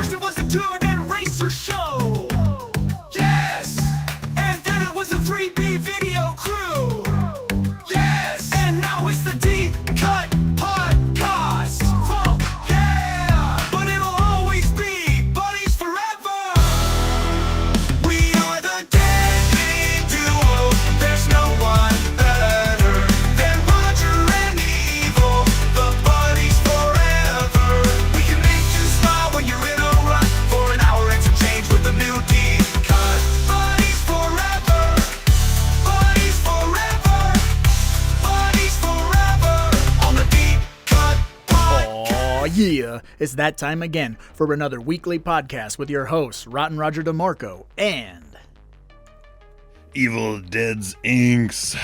First it was a tour and racer show. Yes. And then it was a 3B video crew. Yes. And now it's the Deep Cut Podcast. Funk, yeah. But it'll always be buddies forever. We are the deadbeat duo. There's no one better than Roger and Evil. The buddies forever. We can make you smile when you're in a rut for an hour and some change with the new Deep Cut. Buddies forever. Buddies forever. Buddies forever. On the Deep Cut Podcast. Aw, yeah. It's that time again for another weekly podcast with your hosts, Rotten Roger DeMarco and... Evil Dead's Inks.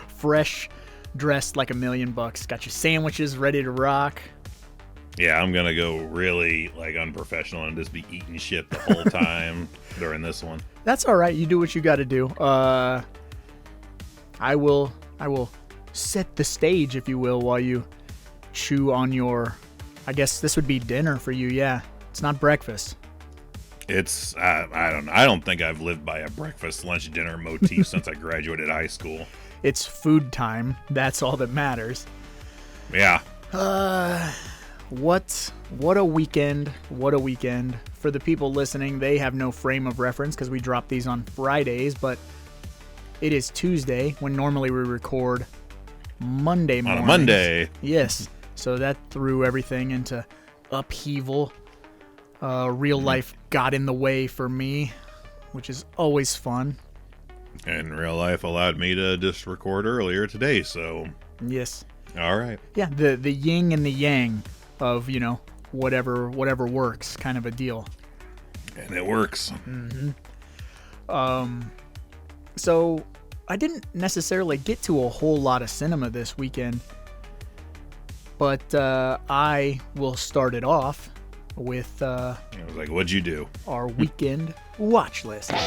fresh, dressed like $1,000,000. Got your sandwiches ready to rock. Yeah, I'm gonna go really unprofessional and just be eating shit the whole time during this one. That's all right. You do what you got to do. I will set the stage, if you will, while you chew on your... I guess this would be dinner for you, yeah. It's not breakfast. It's I don't know. I don't think I've lived by a breakfast, lunch, dinner motif since I graduated high school. It's food time. That's all that matters. Yeah. What a weekend. What a weekend. For the people listening, they have no frame of reference because we drop these on Fridays, but it is Tuesday when normally we record Monday morning. On a Monday. Yes. So that threw everything into upheaval. Real life got in the way for me, which is always fun. And real life allowed me to just record earlier today, so Yes. all right. Yeah, the yin and the yang of, whatever works kind of a deal. And it works. So I didn't necessarily get to a whole lot of cinema this weekend, but I will start it off with I was like, what'd you do? our weekend watch list. Let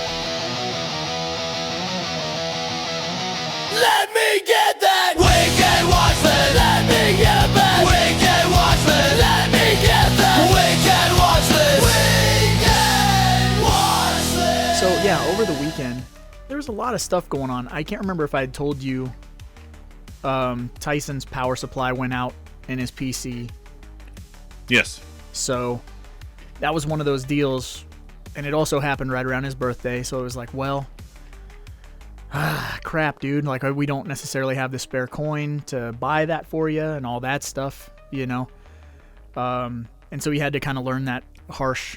me get that weekend watch list. Let me get that weekend watch list. Let me get that weekend watch list. Weekend watch list. So yeah, over the weekend, there was a lot of stuff going on. I can't remember if I had told you Tyson's power supply went out in his PC. Yes. So that was one of those deals, and it also happened right around his birthday. So it was like, well, crap, dude. Like, we don't necessarily have the spare coin to buy that for you and all that stuff, And so he had to kind of learn that harsh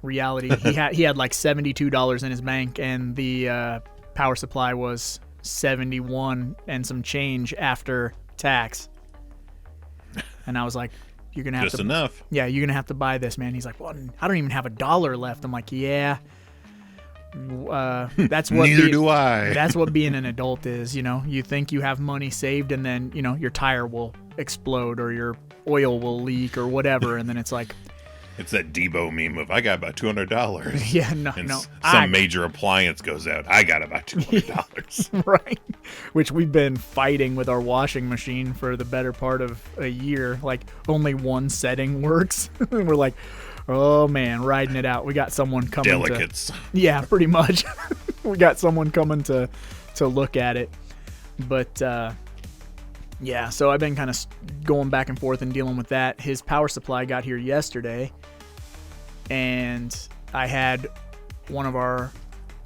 reality. He had like $72 in his bank, and the power supply was $71 and some change after tax. And I was like, you're gonna have Just to enough. Yeah, you're gonna have to buy this, man. He's like, well, I don't even have $1 left. I'm like, yeah. That's what. Neither do I. That's what being an adult is. You think you have money saved, and then your tire will explode or your oil will leak or whatever, and then it's like, It's that Debo meme of I got about $200. yeah, no. Some major appliance goes out. I got about $200. Right, which we've been fighting with our washing machine for the better part of a year. Like, only one setting works. We're like, oh man, riding it out. We got someone coming. Delicates. Yeah, pretty much. We got someone coming to look at it. But yeah, so I've been kind of going back and forth and dealing with that. His power supply got here yesterday, and I had one of our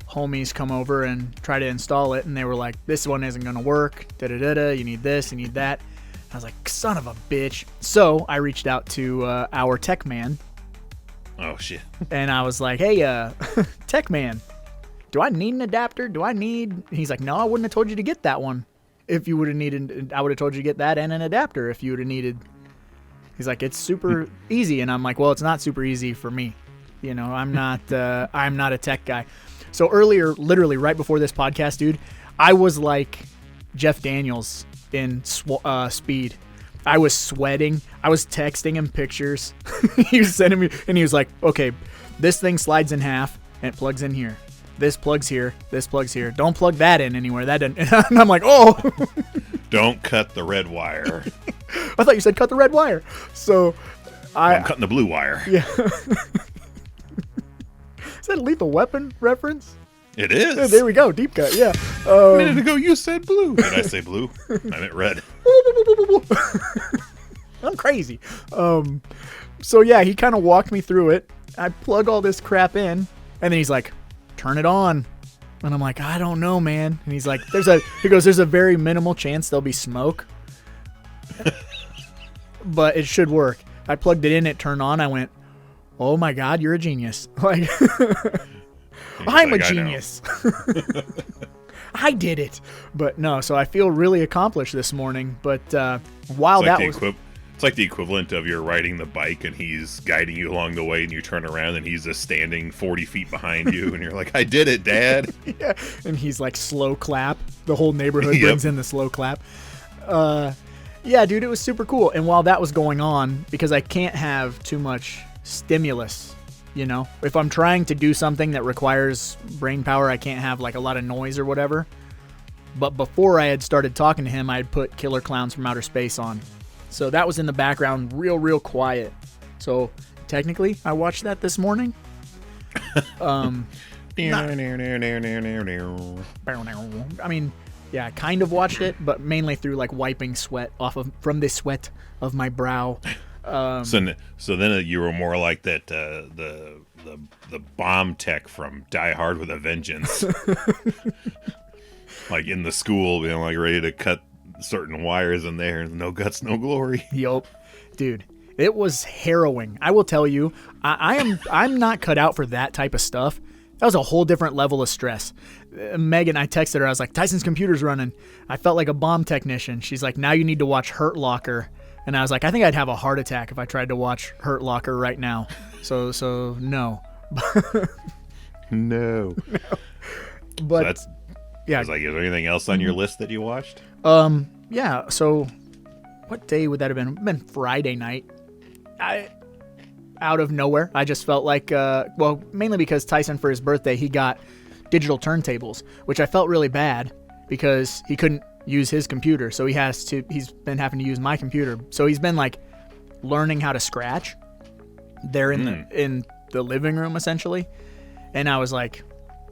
homies come over and try to install it, and they were like, this one isn't going to work, you need this, you need that. I was like, son of a bitch. So I reached out to our tech man. Oh, shit. And I was like, hey, tech man, do I need an adapter? He's like, no, I wouldn't have told you to get that one. If you would have needed, I would have told you to get that and an adapter if you would have needed. He's like, it's super easy. And I'm like, well, it's not super easy for me. I'm not a tech guy. So earlier, literally right before this podcast, dude, I was like Jeff Daniels in Speed. I was sweating. I was texting him pictures. He was sending me, and he was like, okay, this thing slides in half and it plugs in here. This plugs here. This plugs here. Don't plug that in anywhere. That didn't. And I'm like, oh. Don't cut the red wire. I thought you said cut the red wire. So I'm cutting the blue wire. Yeah. Is that a Lethal Weapon reference? It is. Oh, there we go. Deep cut. Yeah. A minute ago you said blue. Did I say blue? I meant red. I'm crazy. So yeah, he kind of walked me through it. I plug all this crap in, and then he's like, "Turn it on." And I'm like, "I don't know, man." And he's like, "There's a very minimal chance there'll be smoke, but it should work." I plugged it in, it turned on. I went, "Oh my God, you're a genius!" Like, I'm a genius. I did it. But no, so I feel really accomplished this morning. But while that was... It's like the equivalent of you're riding the bike and he's guiding you along the way and you turn around and he's just standing 40 feet behind you and you're like, I did it, Dad. Yeah, and he's like slow clap. The whole neighborhood brings in the slow clap. Yeah, dude, it was super cool. And while that was going on, because I can't have too much stimulus, you know? If I'm trying to do something that requires brain power, I can't have like a lot of noise or whatever. But before I had started talking to him, I had put Killer Clowns from Outer Space on. So that was in the background, real quiet. So technically, I watched that this morning. I mean, yeah, I kind of watched it, but mainly through like wiping sweat from the sweat of my brow. So then you were more like that the bomb tech from Die Hard with a Vengeance, like in the school, being like ready to cut certain wires in there. No guts, no glory. Yup, dude, it was harrowing. I will tell you, I'm not cut out for that type of stuff. That was a whole different level of stress. Megan, I texted her. I was like, Tyson's computer's running. I felt like a bomb technician. She's like, now you need to watch Hurt Locker. And I was like, I think I'd have a heart attack if I tried to watch Hurt Locker right now. So no. No. But so that's, yeah. I was like, is there anything else on your list that you watched? Yeah. So what day would that have been? It would have been Friday night. Out of nowhere, I just felt like, well, mainly because Tyson, for his birthday, he got digital turntables, which I felt really bad because he couldn't use his computer. So he's been having to use my computer. So he's been like learning how to scratch there in the living room, essentially. And I was like,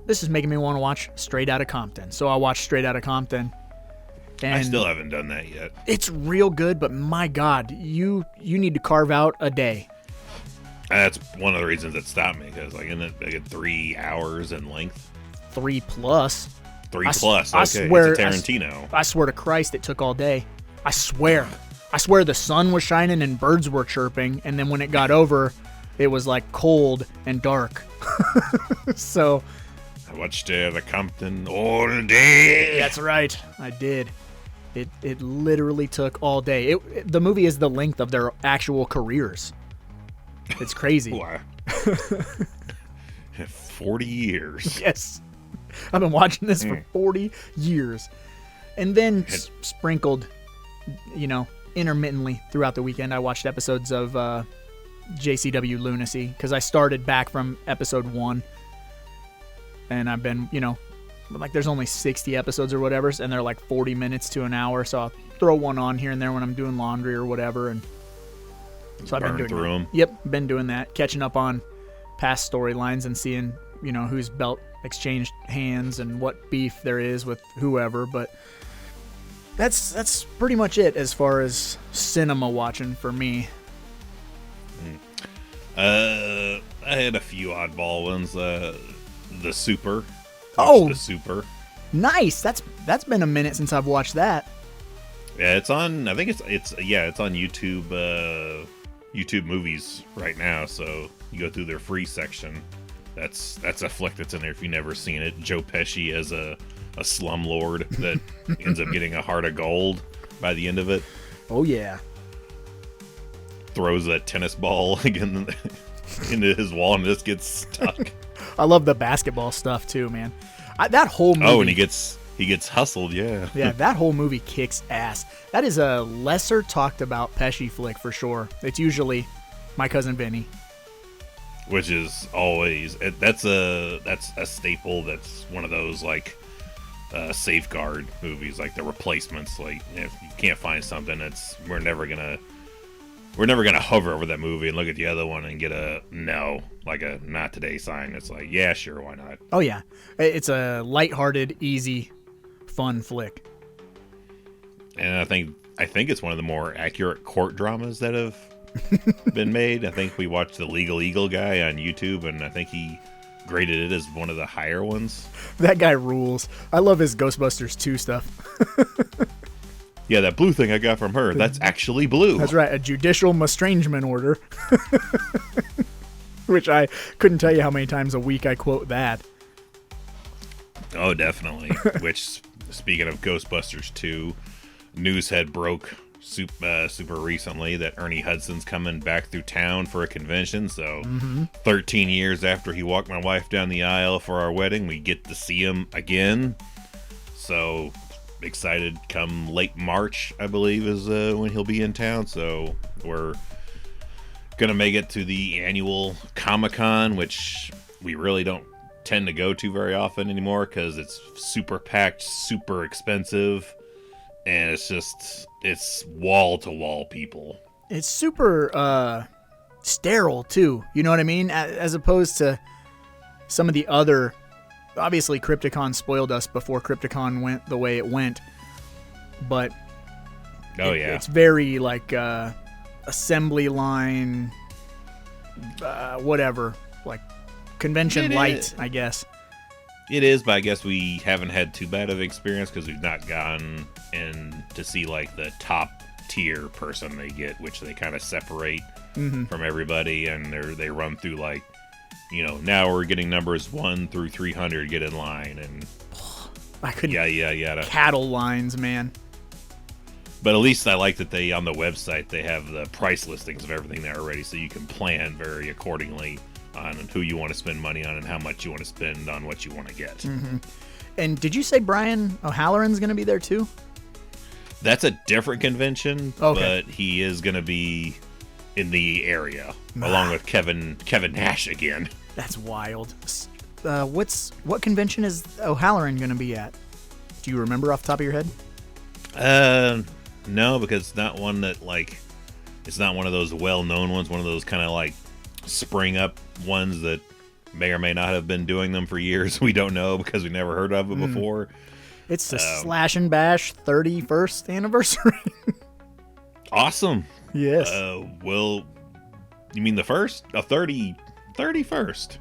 this is making me want to watch Straight Outta Compton. So I watched Straight Outta Compton. And I still haven't done that yet. It's real good, but my God, you need to carve out a day. That's one of the reasons that stopped me, because like in it 3 hours in length. 3 plus. 3 plus. I Okay, swear, it's a Tarantino. I swear to Christ, it took all day. I swear the sun was shining and birds were chirping, and then when it got over, it was like cold and dark. So I watched the Compton all day. that's right, I did. It literally took all day. The movie is the length of their actual careers. It's crazy. Wow. 40 years. Yes. I've been watching this for 40 years. And then sprinkled, intermittently throughout the weekend, I watched episodes of JCW Lunacy, because I started back from episode 1. And I've been, like there's only 60 episodes or whatever, and they're like 40 minutes to an hour. So I'll throw one on here and there when I'm doing laundry or whatever. And so I've been doing through them. Yep, been doing that, catching up on past storylines and seeing, whose belt exchanged hands and what beef there is with whoever. But that's pretty much it as far as cinema watching for me. I had a few oddball ones. The Super. Oh, The Super. Nice. That's been a minute since I've watched that. Yeah, it's on. I think it's on YouTube. YouTube Movies right now. So you go through their free section. That's a flick that's in there if you've never seen it. Joe Pesci as a slumlord that ends up getting a heart of gold by the end of it. Oh yeah. Throws a tennis ball again into his wall and just gets stuck. I love the basketball stuff too, man. That whole movie. Oh, and he gets hustled, yeah. Yeah, that whole movie kicks ass. That is a lesser talked about Pesci flick for sure. It's usually My Cousin Vinny. Which is always that's a staple. That's one of those like safeguard movies, like The Replacements. Like if you can't find something, we're never gonna we're never gonna hover over that movie and look at the other one and get a no, like a not today sign. It's like, yeah, sure, why not? Oh yeah, it's a lighthearted, easy, fun flick. And I think it's one of the more accurate court dramas that have been made. I think we watched the Legal Eagle guy on YouTube, and I think he graded it as one of the higher ones. That guy rules. I love his Ghostbusters 2 stuff. Yeah, that blue thing I got from her, that's actually blue. That's right, a judicial estrangement order. Which I couldn't tell you how many times a week I quote that. Oh, definitely. Which, speaking of Ghostbusters 2, news had broke super recently that Ernie Hudson's coming back through town for a convention. So 13 years after he walked my wife down the aisle for our wedding, we get to see him again. So excited. Come late March, I believe, is when he'll be in town. So we're gonna make it to the annual Comic-Con, which we really don't tend to go to very often anymore because it's super packed, super expensive, and it's wall to wall people. It's super sterile too, you know what I mean, as opposed to some of the other. Obviously Crypticon spoiled us before Crypticon went the way it went, but it's very like assembly line, whatever, like convention light, I guess. It is, but I guess we haven't had too bad of experience because we've not gone in to see like the top tier person they get, which they kind of separate from everybody, and they run through like, you know, now we're getting numbers 1 through 300, get in line, and I couldn't. Yeah. Cattle lines, man. But at least I like that they, on the website, they have the price listings of everything there already, so you can plan very accordingly on who you want to spend money on and how much you want to spend on what you want to get. And did you say Brian O'Halloran's going to be there too? That's a different convention, okay, but he is going to be in the area along with Kevin Nash again. That's wild. What convention is O'Halloran going to be at? Do you remember off the top of your head? No, because it's not one that like, it's not one of those well-known ones. One of those kind of like spring up ones that may or may not have been doing them for years. We don't know because we never heard of it before. It's the Slash and Bash 31st anniversary. Awesome. Yes. Well, you mean the first? 31st.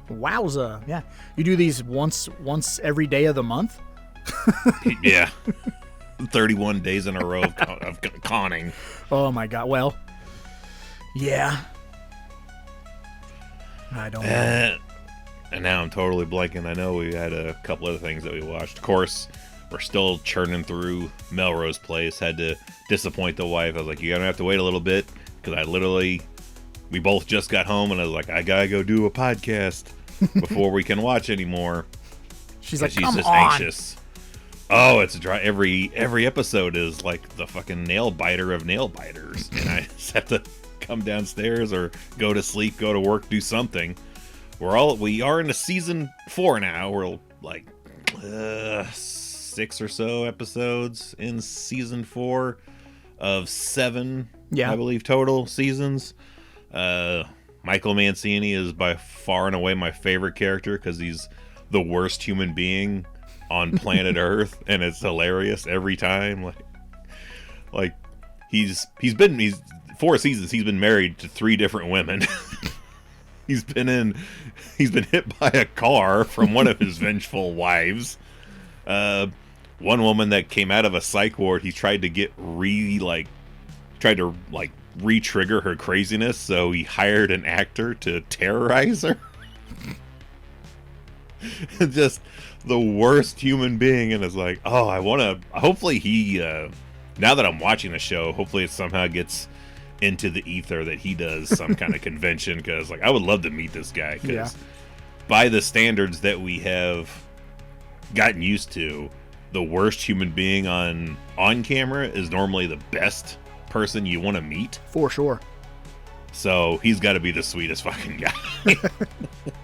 Wowza. Yeah. You do these once every day of the month? Yeah. 31 days in a row of conning. Oh my god. Well, yeah. I don't know. And now I'm totally blanking. I know we had a couple other things that we watched. Of course, we're still churning through Melrose Place. Had to disappoint the wife. I was like, you're going to have to wait a little bit, because we both just got home, and I was like, I got to go do a podcast before we can watch anymore. She's like, she's come just on. anxious. Oh, it's dry. Every episode is like the fucking nail biter of nail biters, and I just have to come downstairs or go to sleep, go to work, do something. We are into season 4 now. We're like 6 or so episodes in season 4 of 7, I believe, total seasons. Michael Mancini is by far and away my favorite character because he's the worst human being on planet Earth, and it's hilarious every time. Like he's 4 seasons. He's been married to 3 different women. He's been hit by a car from one of his vengeful wives. One woman that came out of a psych ward, he tried to re-trigger her craziness, so he hired an actor to terrorize her. Just the worst human being, and it's like, hopefully he, now that I'm watching the show, hopefully it somehow gets into the ether that he does some kind of convention, because like I would love to meet this guy, because by the standards that we have gotten used to, the worst human being on camera is normally the best person you want to meet, for sure. So he's got to be the sweetest fucking guy,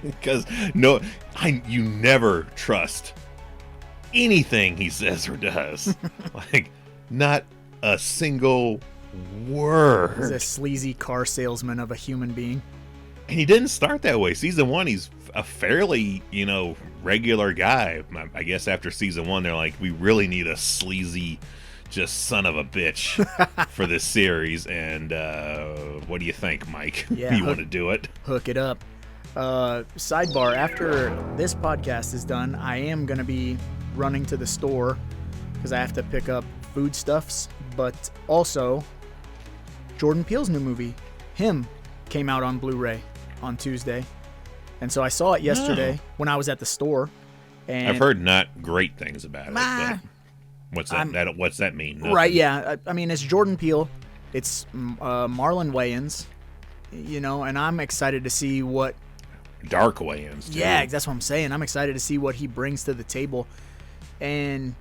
because you never trust anything he says or does. Like, not a single word. He's a sleazy car salesman of a human being. And he didn't start that way. Season 1, he's a fairly, regular guy. I guess after season 1, they're like, we really need a sleazy, just son of a bitch for this series. And what do you think, Mike? Yeah, you want to do it? Hook it up. Sidebar, after this podcast is done, I am going to be running to the store because I have to pick up foodstuffs. But also, Jordan Peele's new movie, Him, came out on Blu-ray on Tuesday. And so I saw it yesterday when I was at the store. And I've heard not great things about it. But what's that mean? Nothing. Right, yeah. I mean, it's Jordan Peele. It's Marlon Wayans, and I'm excited to see what... Dark Wayans, too. Yeah, that's what I'm saying. I'm excited to see what he brings to the table. And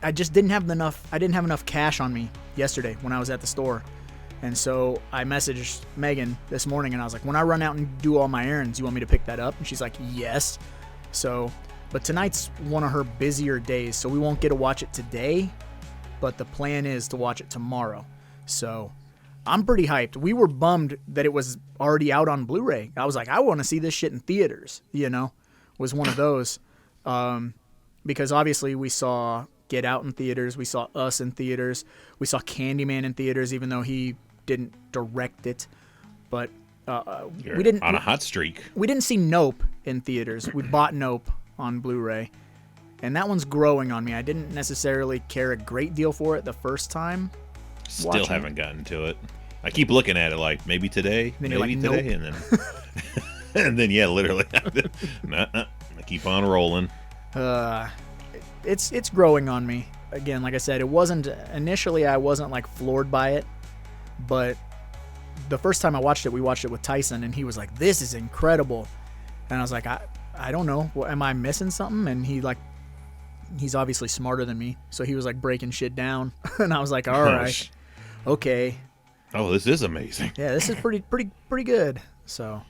I just didn't have enough cash on me yesterday when I was at the store. And so I messaged Megan this morning and I was like, when I run out and do all my errands, you want me to pick that up? And she's like, yes. So, but tonight's one of her busier days, so we won't get to watch it today, but the plan is to watch it tomorrow. So I'm pretty hyped. We were bummed that it was already out on Blu-ray. I was like, I want to see this shit in theaters, was one of those. Because obviously we saw Get Out in theaters. We saw Us in theaters. We saw Candyman in theaters, even though he didn't direct it. But we didn't... On a hot streak. We didn't see Nope in theaters. We bought Nope on Blu-ray. And that one's growing on me. I didn't necessarily care a great deal for it the first time. Still haven't gotten to it. I keep looking at it like, maybe today, then maybe you're like, today, nope. and then yeah, literally, I keep on rolling. It's growing on me. Again, like I said, it wasn't initially. I wasn't like floored by it, but the first time I watched it, we watched it with Tyson, and he was like, "This is incredible," and I was like, "I don't know, am I missing something?" And he's obviously smarter than me, so he was like breaking shit down, and I was like, "All right, okay." Oh, this is amazing. Yeah, this is pretty good. So,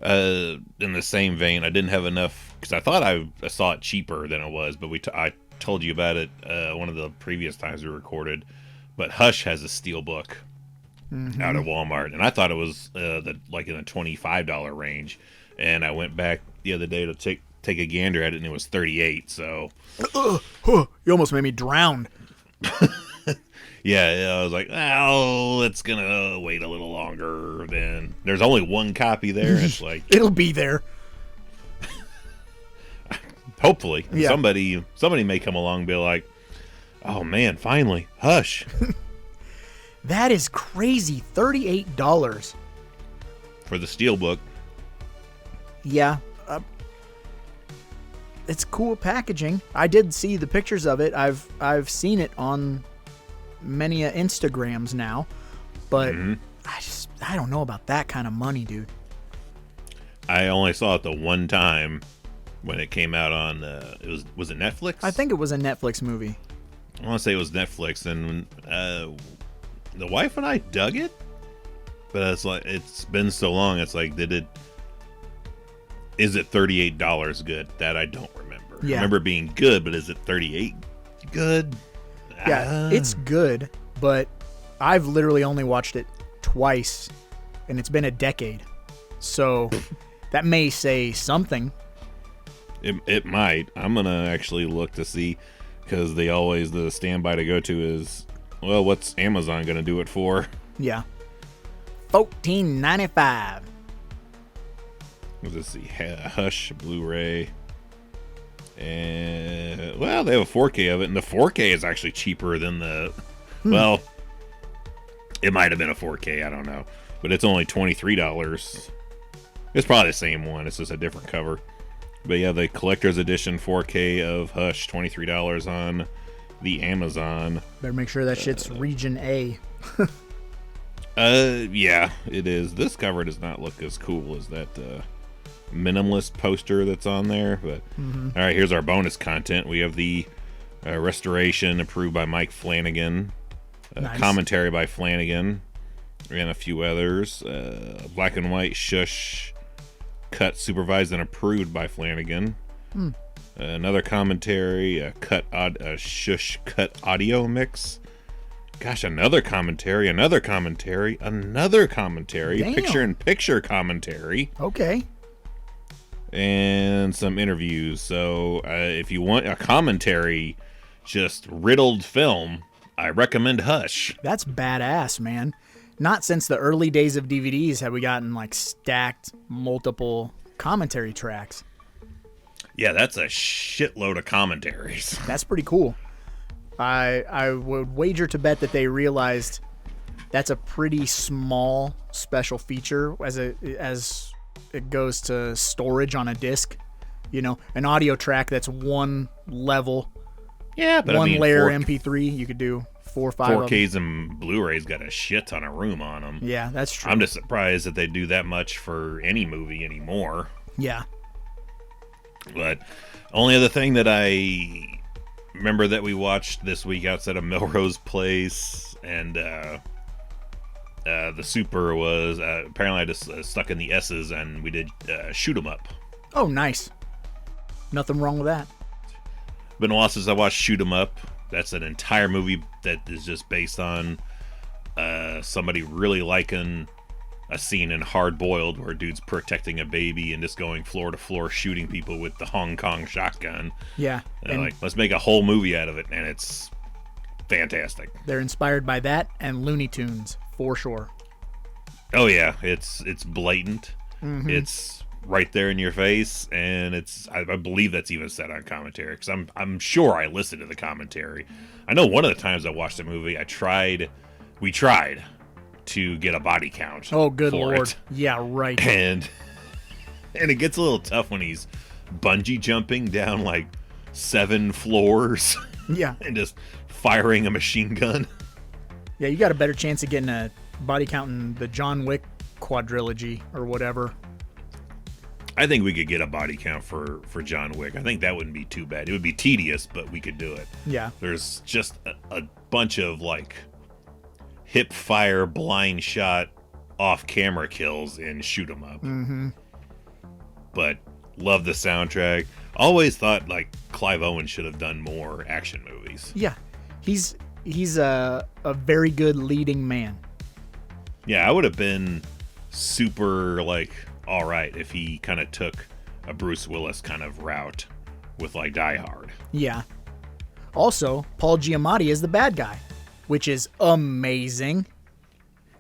in the same vein, I didn't have enough because I thought I saw it cheaper than it was, but I told you about it one of the previous times we recorded. But Hush has a steelbook out of Walmart, and I thought it was in the $25 range. And I went back the other day to take a gander at it, and it was $38. So, you almost made me drown. Yeah, I was like, oh, it's gonna wait a little longer. Then there's only one copy there. It's like it'll be there. Hopefully, yeah. somebody may come along and be like, oh man, finally, Hush. That is crazy. $38 for the steelbook. Yeah, it's cool packaging. I did see the pictures of it. I've seen it on many Instagrams now, but I don't know about that kind of money, dude. I only saw it the one time when it came out on was it Netflix? I think it was a Netflix movie. I want to say it was Netflix, and the wife and I dug it, but it's like it's been so long. It's like is it $38 good? That I don't remember. Yeah. I remember it being good, but is it $38 good? Yeah, it's good, but I've literally only watched it twice, and it's been a decade. So that may say something. It might. I'm gonna actually look to see, because the standby to go to is, well, what's Amazon gonna do it for? Yeah, $14.95. Let's see, Hush Blu-ray. And well, they have a 4K of it, and the 4K is actually cheaper than the. Well, it might have been a 4K. I don't know, but it's only $23. It's probably the same one. It's just a different cover. But yeah, the collector's edition 4K of Hush, $23 on the Amazon. Better make sure that shit's region A. Yeah, it is. This cover does not look as cool as that minimalist poster that's on there, but all right, here's our bonus content. We have the restoration approved by Mike Flanagan, Nice. Commentary by Flanagan, and a few others. Black and white shush cut supervised and approved by Flanagan. Another commentary, a shush cut audio mix, gosh, another commentary, Damn. picture-in-picture commentary, Okay. and some interviews. So if you want a commentary, just riddled film, I recommend Hush. That's badass, man. Not since the early days of DVDs have we gotten like stacked multiple commentary tracks. Yeah, that's a shitload of commentaries. That's pretty cool. I would wager to bet that they realized that's a pretty small special feature as it goes to storage on a disc. You know, an audio track that's one level, Yeah, but one I mean, layer MP3. You could do 4 or 5 of them. 4Ks and Blu-rays got a shit ton of room on them. Yeah, that's true. I'm just surprised that they do that much for any movie anymore. Yeah. But only other thing that I remember that we watched this week outside of Melrose Place and the Super was apparently I just stuck in the S's and we did Shoot 'Em Up. Oh, nice. Nothing wrong with that. Been a while since I watched Shoot 'Em Up. That's an entire movie that is just based on somebody really liking a scene in Hard Boiled where a dude's protecting a baby and just going floor to floor shooting people with the Hong Kong shotgun. Yeah. And And like, let's make a whole movie out of it, and it's fantastic. they're inspired by that and Looney Tunes, for sure. Oh yeah, it's blatant. Mm-hmm. It's right there in your face, and I believe that's even said on commentary because I'm sure I listened to the commentary. I know one of the times I watched the movie, we tried to get a body count. Oh, good for Lord. it. Yeah, right. And it gets a little tough when he's bungee jumping down like 7 floors Yeah. and just firing a machine gun. Yeah, you got a better chance of getting a body count in the John Wick quadrilogy or whatever. I think we could get a body count for John Wick. I think that wouldn't be too bad. It would be tedious, but we could do it. Yeah. There's just a bunch of like hip fire, blind shot, off camera kills in Shoot 'Em Up. Mm-hmm. But love the soundtrack. Always thought like Clive Owen should have done more action movies. Yeah. He's a very good leading man. Yeah, I would have been super like all right if he kind of took a Bruce Willis kind of route with like Die Hard. Yeah. Also, Paul Giamatti is the bad guy, which is amazing.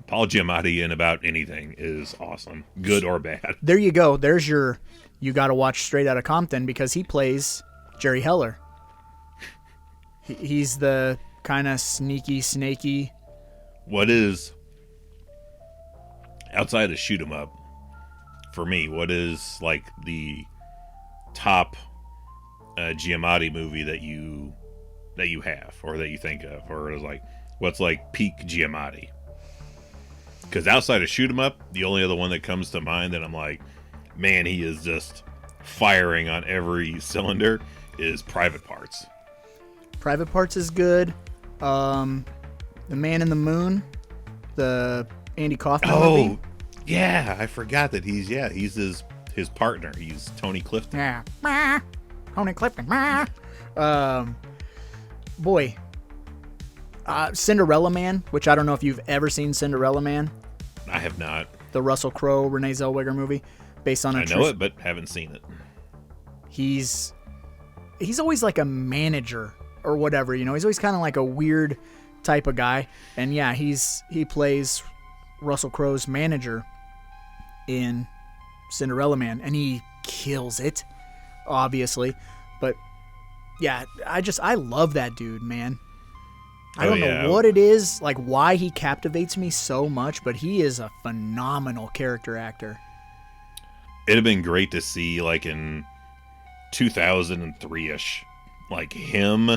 Paul Giamatti in about anything is awesome, good or bad. There you go. There's you got to watch Straight Outta Compton because he plays Jerry Heller. He's the kind of sneaky, snaky. What is outside of Shoot 'Em Up for me? What is like the top Giamatti movie that you have or that you think of, or is like what's like peak Giamatti? Because outside of Shoot 'Em Up, the only other one that comes to mind that I'm like, man, he is just firing on every cylinder is Private Parts. Private Parts is good. The Man in the Moon, the Andy Kaufman movie. Yeah, I forgot that he's his partner. He's Tony Clifton. Yeah. Tony Clifton. Boy. Cinderella Man, which I don't know if you've ever seen Cinderella Man. I have not. The Russell Crowe, Renee Zellweger movie, based on a I know it, but haven't seen it. He's always like a manager or whatever, you know. He's always kind of like a weird type of guy, and yeah, he plays Russell Crowe's manager in Cinderella Man, and he kills it, obviously. But yeah, I love that dude, man. I don't know what it is, like why he captivates me so much, but he is a phenomenal character actor. It'd have been great to see, like in 2003-ish, like him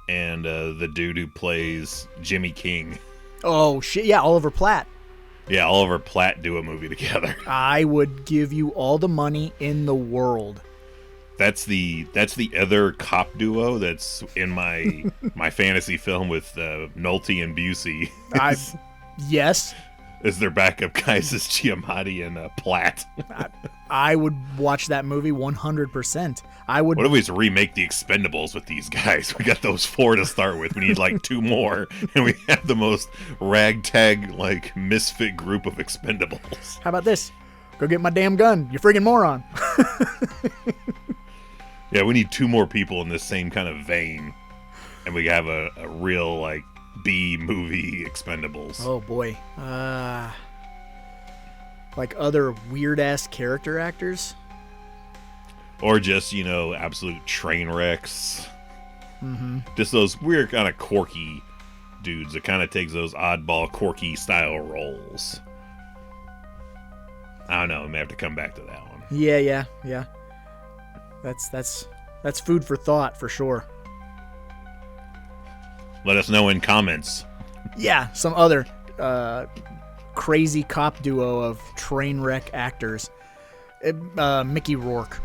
and the dude who plays Jimmy King. Oh shit, yeah, Oliver Platt. Yeah, Oliver Platt do a movie together. I would give you all the money in the world. That's the other cop duo that's in my fantasy film with Nolte and Busey. Yes. as their backup guys is Giamatti and Platt. I would watch that movie 100%. I would. What if we just remake the Expendables with these guys? We got those 4 to start with. We need like 2 more, and we have the most ragtag, like, misfit group of Expendables. How about this? Go get my damn gun, you friggin' moron. Yeah, we need 2 more people in this same kind of vein, and we have a real, like, B movie Expendables. Oh boy. Like other weird ass character actors. Or just, you know, absolute train wrecks. Mm-hmm. Just those weird kind of quirky dudes that kind of takes those oddball, quirky style roles. I don't know. We may have to come back to that one. Yeah. That's food for thought for sure. Let us know in comments. Yeah, some other crazy cop duo of train wreck actors. Mickey Rourke.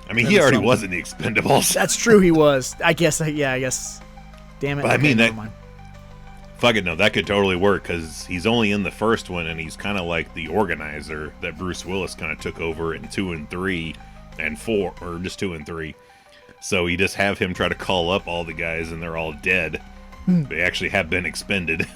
I mean, he already was in the Expendables. That's true, he was. I guess. Damn it. But I mean, never mind. Fuck it, no, that could totally work, because he's only in the first one, and he's kind of like the organizer that Bruce Willis kind of took over in 2 and 3 and 4, or just 2 and 3. So you just have him try to call up all the guys, and they're all dead. They actually have been expended.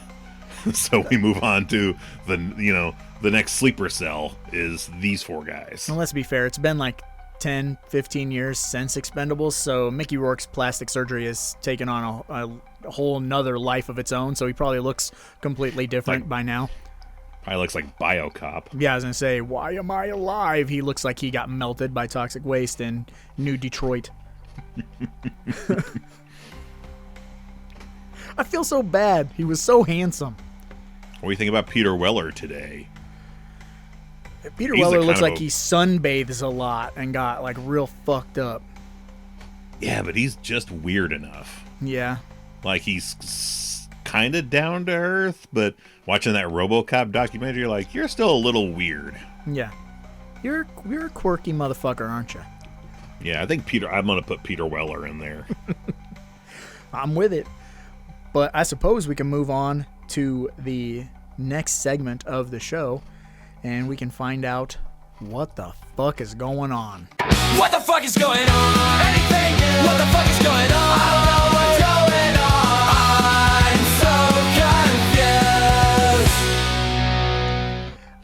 So we move on to the next sleeper cell is these 4 guys. Well, let's be fair. It's been like 10, 15 years since Expendables, so Mickey Rourke's plastic surgery has taken on a whole nother life of its own, so he probably looks completely different by now. Probably looks like BioCop. Yeah, I was going to say, why am I alive? He looks like he got melted by toxic waste in New Detroit. I feel so bad. He was so handsome. What do you think about Peter Weller today? Peter He's Weller the looks kind of like he sunbathes a lot and got like real fucked up. Yeah, but he's just weird enough. Yeah. Like, he's kind of down to earth, but watching that RoboCop documentary, you're like, you're still a little weird. Yeah. You're a quirky motherfucker, aren't you? Yeah, I think I'm going to put Peter Weller in there. I'm with it. But I suppose we can move on to the next segment of the show, and we can find out what the fuck is going on. What the fuck is going on? Anything new? What the fuck is going on? I don't know what's going on. I'm so confused.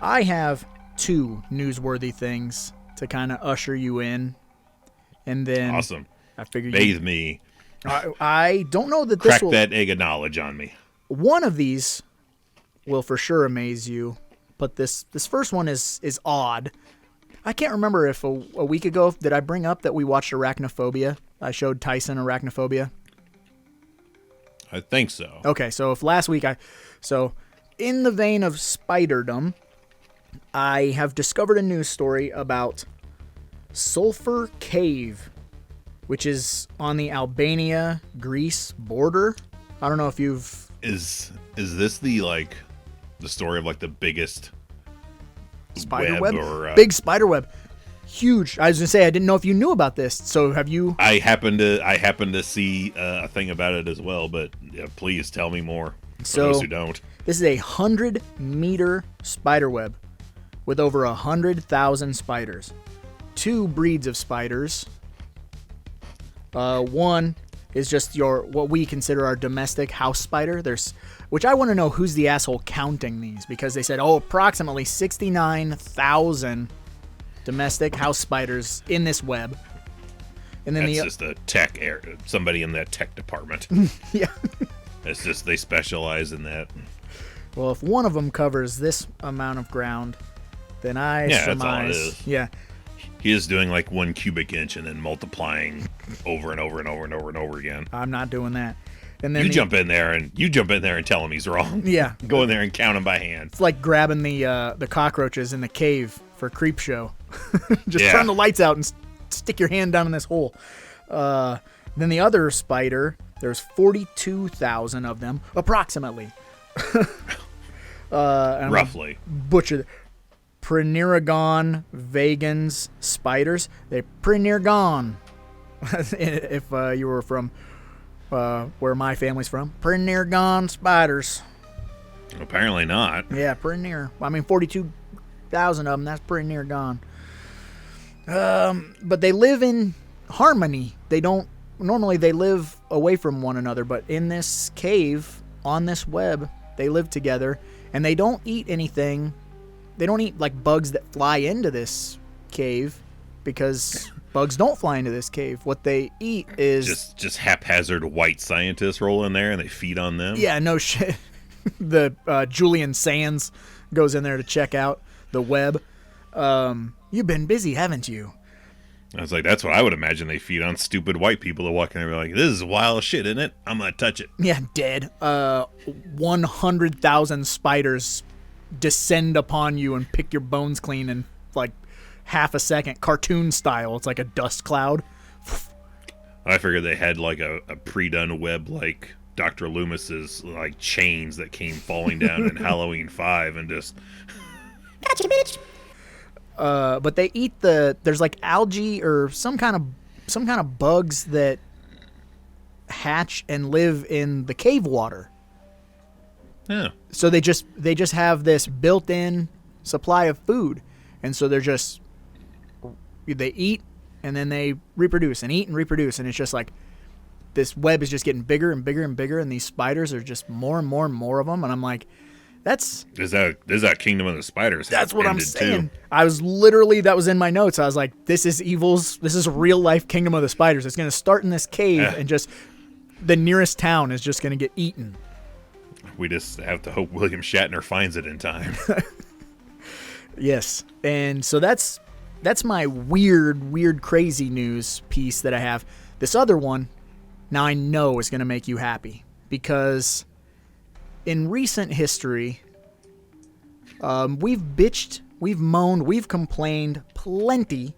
I have 2 newsworthy things to kind of usher you in, and then Awesome. I figured Bathe me. I don't know that this Crack will. that egg of knowledge on me. One of these will for sure amaze you, but this first one is odd. I can't remember if a week ago did I bring up that we watched Arachnophobia. I showed Tyson Arachnophobia. I think so. Okay, so if last week so in the vein of spiderdom, I have discovered a news story about Sulphur Cave, which is on the Albania-Greece border. I don't know if you've... Is this the story of like the biggest Spider web? web? Big spider web. Huge. I was going to say, I didn't know if you knew about this. So have you... I happened to see a thing about it as well, but yeah, please tell me more for those who don't. This is a 100-meter spider web with over 100,000 spiders. 2 breeds of spiders. One is just what we consider our domestic house spider. Which I want to know who's the asshole counting these, because they said, approximately 69,000 domestic house spiders in this web. And then That's just a tech somebody in that tech department. Yeah. It's just they specialize in that. Well, if one of them covers this amount of ground, then I surmise. That's all it is. Yeah. He is doing like 1 cubic inch and then multiplying over and over and over and over and over again. I'm not doing that. And then You jump in there and tell him he's wrong. Yeah. Go in there and count him by hand. It's like grabbing the cockroaches in the cave for creep show. Just Yeah. turn the lights out and stick your hand down in this hole. Then the other spider, there's 42,000 of them, approximately. Roughly. Butcher. Preniragon vagans spiders. They're Preniragon. If you were from where my family's from. Preniragon spiders. Apparently not. Yeah, pretty near. I mean, 42,000 of them, that's pretty near gone. But they live in harmony. Normally they live away from one another, but in this cave, on this web, they live together, and they don't eat anything. They don't eat like bugs that fly into this cave, because bugs don't fly into this cave. What they eat is just haphazard white scientists roll in there and they feed on them. Yeah, no shit. The Julian Sands goes in there to check out the web. You've been busy, haven't you? I was like, that's what I would imagine they feed on. Stupid white people that walk in there and be like, this is wild shit, isn't it? I'm gonna touch it. Yeah, dead. 100,000 spiders descend upon you and pick your bones clean in like half a second, cartoon style. It's like a dust cloud. I figured they had like a pre-done web like Dr. Loomis's like chains that came falling down in Halloween 5 and just gotcha, bitch. But they eat there's like algae or some kind of bugs that hatch and live in the cave water. Yeah. So they just have this built-in supply of food, and so they eat and then they reproduce and eat and reproduce, and it's just like this web is just getting bigger and bigger and bigger, and these spiders are just more and more and more of them, and I'm like, Is that Kingdom of the Spiders? That's what I'm saying. Too. That was in my notes. I was like, this is real life Kingdom of the Spiders. It's going to start in this cave and just the nearest town is just going to get eaten. We just have to hope William Shatner finds it in time. Yes. And so that's my weird, crazy news piece that I have. This other one, now I know is going to make you happy, because in recent history, we've bitched, we've moaned, we've complained plenty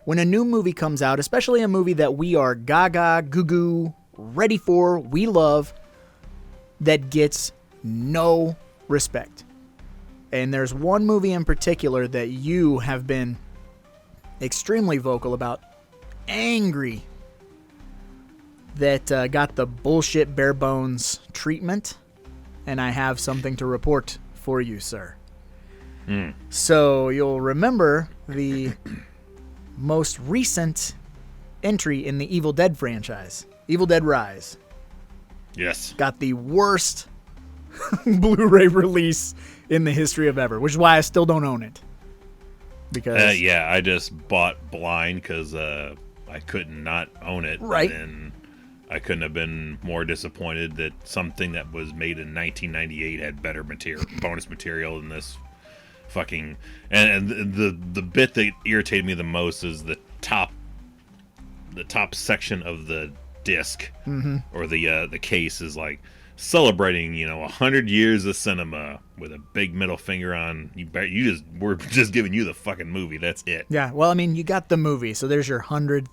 when a new movie comes out, especially a movie that we are gaga, goo-goo, ready for, we love, that gets no respect. And there's one movie in particular that you have been extremely vocal about, angry, that got the bullshit bare bones treatment. And I have something to report for you, sir. So you'll remember the most recent entry in the Evil Dead franchise, Evil Dead Rise. Yes. Got the worst Blu-ray release in the history of ever, which is why I still don't own it. Because I just bought blind because I couldn't not own it. Right. And I couldn't have been more disappointed that something that was made in 1998 had better bonus material than this fucking. And the bit that irritated me the most is the top section of the disc, or the case is like celebrating 100 years of cinema with a big middle finger on. We're just giving you the fucking movie. That's it. Yeah. Well, I mean, you got the movie, so there's your 100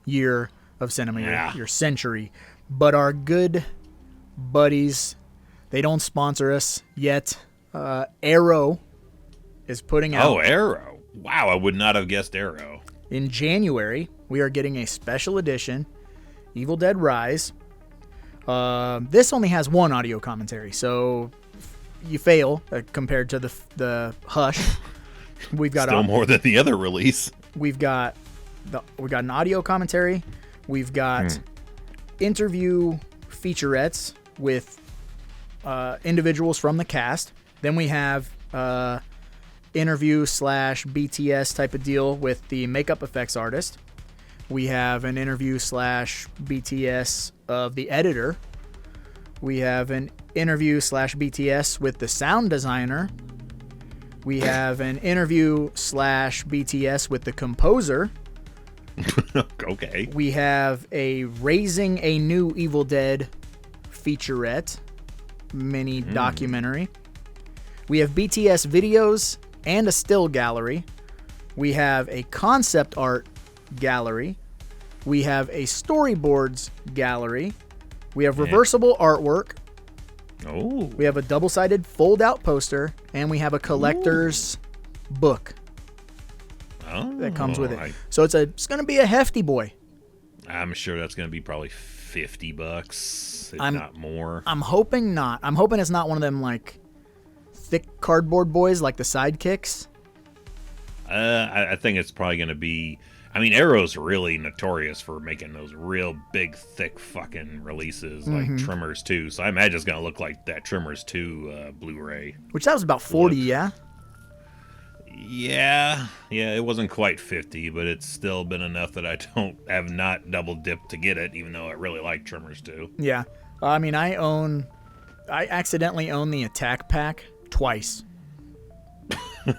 year of cinema, your century. But our good buddies, they don't sponsor us yet. Arrow is putting out. Oh, Arrow! Wow, I would not have guessed Arrow. In January, we are getting a special edition, Evil Dead Rise. This only has one audio commentary, so you fail compared to the Hush. We've got still more than the other release. We've got an audio commentary. We've got interview featurettes with individuals from the cast. Then we have interview / BTS type of deal with the makeup effects artist. We have an interview / BTS of the editor. We have an interview / BTS with the sound designer. We have an interview / BTS with the composer. Okay. We have a Raising a New Evil Dead featurette mini documentary. We have BTS videos and a still gallery. We have a concept art gallery. We have a storyboards gallery. We have reversible artwork. Oh. We have a double-sided fold-out poster, and we have a collector's book that comes with it. So it's going to be a hefty boy. I'm sure that's going to be probably $50, if I'm- not more. I'm hoping not. I'm hoping it's not one of them like thick cardboard boys like the sidekicks. I think it's probably going to be. I mean, Arrow's really notorious for making those real big, thick fucking releases, like Tremors 2. So I imagine it's going to look like that Tremors 2 Blu-ray. Which that was about 40, Look. yeah? Yeah, it wasn't quite 50, but it's still been enough that I have not double dipped to get it, even though I really like Tremors 2. Yeah. I mean, I accidentally own the Attack Pack twice.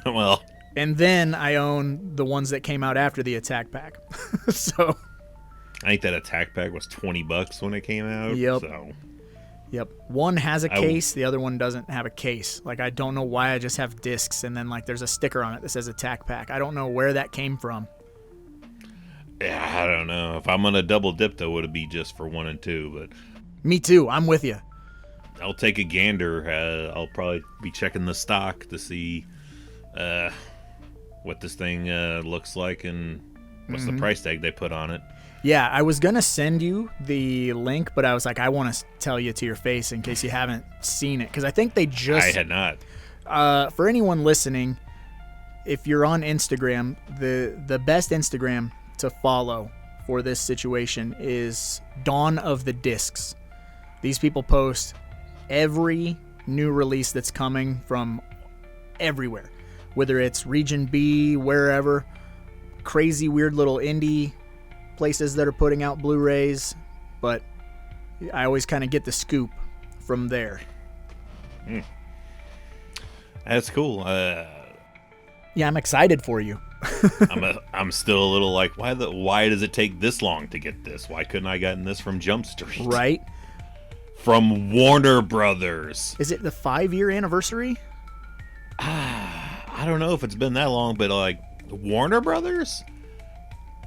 Well, And then I own the ones that came out after the Attack Pack. So, I think that Attack Pack was $20 when it came out. Yep. So yep. One has a I- case, the other one doesn't have a case. Like, I don't know why I just have discs, and then, like, there's a sticker on it that says Attack Pack. I don't know where that came from. yeah, I don't know. If I'm gonna double dip, though, would it be just for 1 and 2? But Me too. I'm with you. I'll take a gander. I'll probably be checking the stock to see what this thing looks like and what's the price tag they put on it. Yeah, I was going to send you the link, but I was like, I want to tell you to your face in case you haven't seen it. Because I think they just... I had not. For anyone listening, if you're on Instagram, the best Instagram to follow for this situation is Dawn of the Discs. These people post every new release that's coming from everywhere, whether it's Region B, wherever, crazy weird little indie places that are putting out Blu-rays, but I always kind of get the scoop from there. That's cool. Yeah, I'm excited for you. I'm still a little like, why does it take this long to get this? Why couldn't I gotten this from Jump Street? Right? From Warner Brothers. Is it the 5-year anniversary? I don't know if it's been that long, but like Warner Brothers?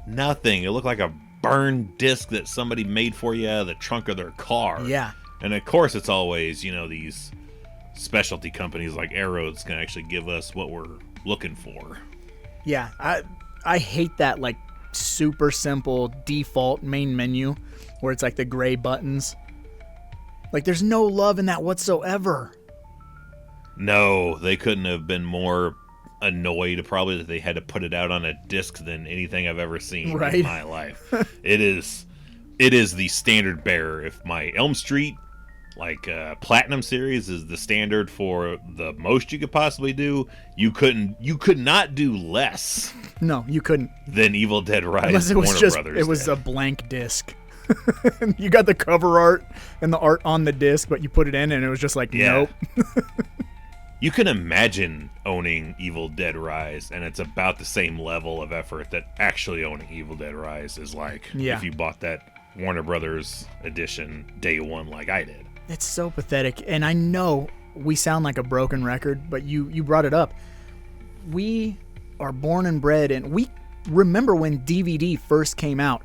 Nothing. It looked like a burned disc that somebody made for you out of the trunk of their car. Yeah. And of course it's always, these specialty companies like Arrow that's going to actually give us what we're looking for. Yeah, I hate that like super simple default main menu where it's like the gray buttons. Like there's no love in that whatsoever. No, they couldn't have been more annoyed probably that they had to put it out on a disc than anything I've ever seen Right. in my life. It is the standard bearer. If my Elm Street Platinum series is the standard for the most you could possibly do, you could not do less No, you couldn't. than Evil Dead Rise. Unless it was Warner just Brothers it was did. a blank disc. You got the cover art and the art on the disc, but you put it in and it was just like Yeah. nope. You can imagine owning Evil Dead Rise, and it's about the same level of effort that actually owning Evil Dead Rise is like Yeah. if you bought that Warner Brothers edition day one like I did. It's so pathetic. And I know we sound like a broken record, but you brought it up. We are born and bred, and we remember when DVD first came out.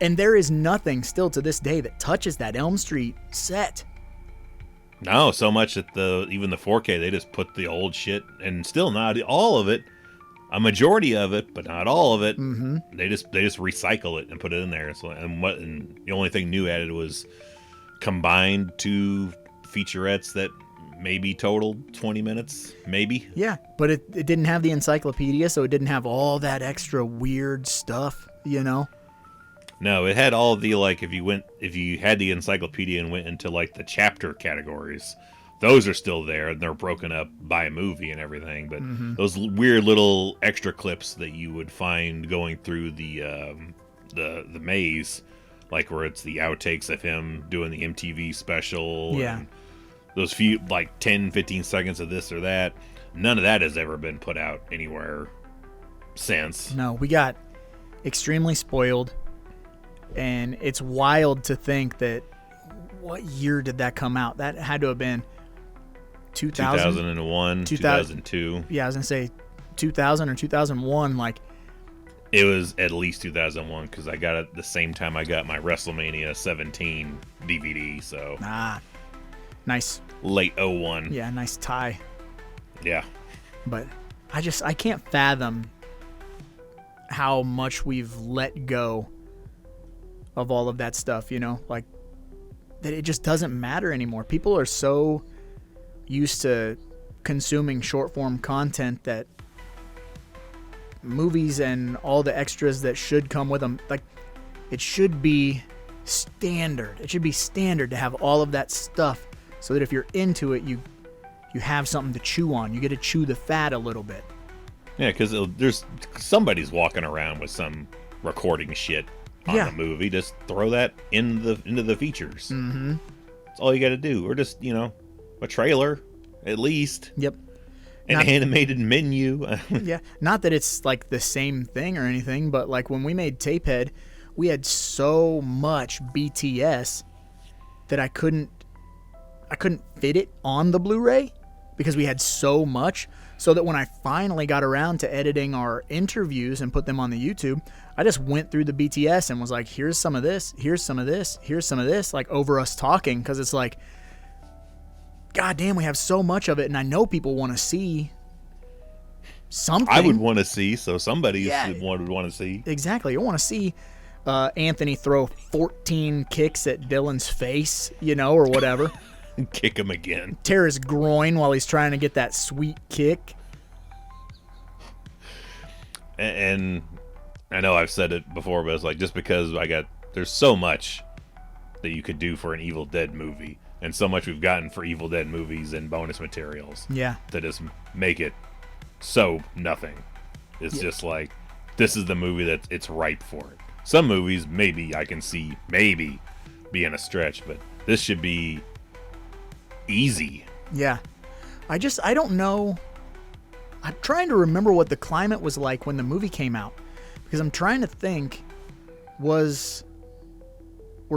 And there is nothing still to this day that touches that Elm Street set. No, so much that even the 4K, they just put the old shit, and still not all of it, a majority of it, but not all of it. Mm-hmm. They just recycle it and put it in there. So and the only thing new added was combined 2 featurettes that maybe totaled 20 minutes, maybe. Yeah, but it didn't have the encyclopedia, so it didn't have all that extra weird stuff, No, it had all the if you had the encyclopedia and went into the chapter categories, those are still there and they're broken up by movie and everything. But those weird little extra clips that you would find going through the maze, like where it's the outtakes of him doing the MTV special. Yeah. And those few 10, 15 seconds of this or that, none of that has ever been put out anywhere since. No, we got extremely spoiled. And it's wild to think that what year did that come out? That had to have been 2000. 2001, 2002. Yeah, I was going to say 2000 or 2001. It was at least 2001 because I got it the same time I got my WrestleMania 17 DVD. So Nice. late 01. Yeah, nice tie. Yeah. But I can't fathom how much we've let go of all of that stuff, you know, like that it just doesn't matter anymore. People are so used to consuming short form content that movies and all the extras that should come with them, like it should be standard. It should be standard to have all of that stuff so that if you're into it, you have something to chew on. You get to chew the fat a little bit. Yeah, because there's somebody's walking around with some recording shit on the movie. Just throw that into the features. Mm-hmm. That's all you got to do. Or just, you know, a trailer at least. Yep. An animated menu. Yeah. Not that it's like the same thing or anything, but like when we made Tapehead, we had so much BTS that I couldn't fit it on the Blu-ray because we had so much. So that when I finally got around to editing our interviews and put them on the YouTube, I just went through the BTS and was like, here's some of this, here's some of this, here's some of this, like over us talking, because it's like, God damn, we have so much of it, and I know people want to see something. I would want to see, so somebody would want to see. Exactly. You want to see Anthony throw 14 kicks at Dylan's face, you know, or whatever. Kick him again. Tear his groin while he's trying to get that sweet kick. And I know I've said it before, but it's like, just because there's so much that you could do for an Evil Dead movie, and so much we've gotten for Evil Dead movies and bonus materials. Yeah. To just make it so nothing. It's just like, this is the movie that it's ripe for it. Some movies, maybe I can see, maybe being a stretch, but this should be easy. Yeah. I don't know. I'm trying to remember what the climate was like when the movie came out, because I'm trying to think, were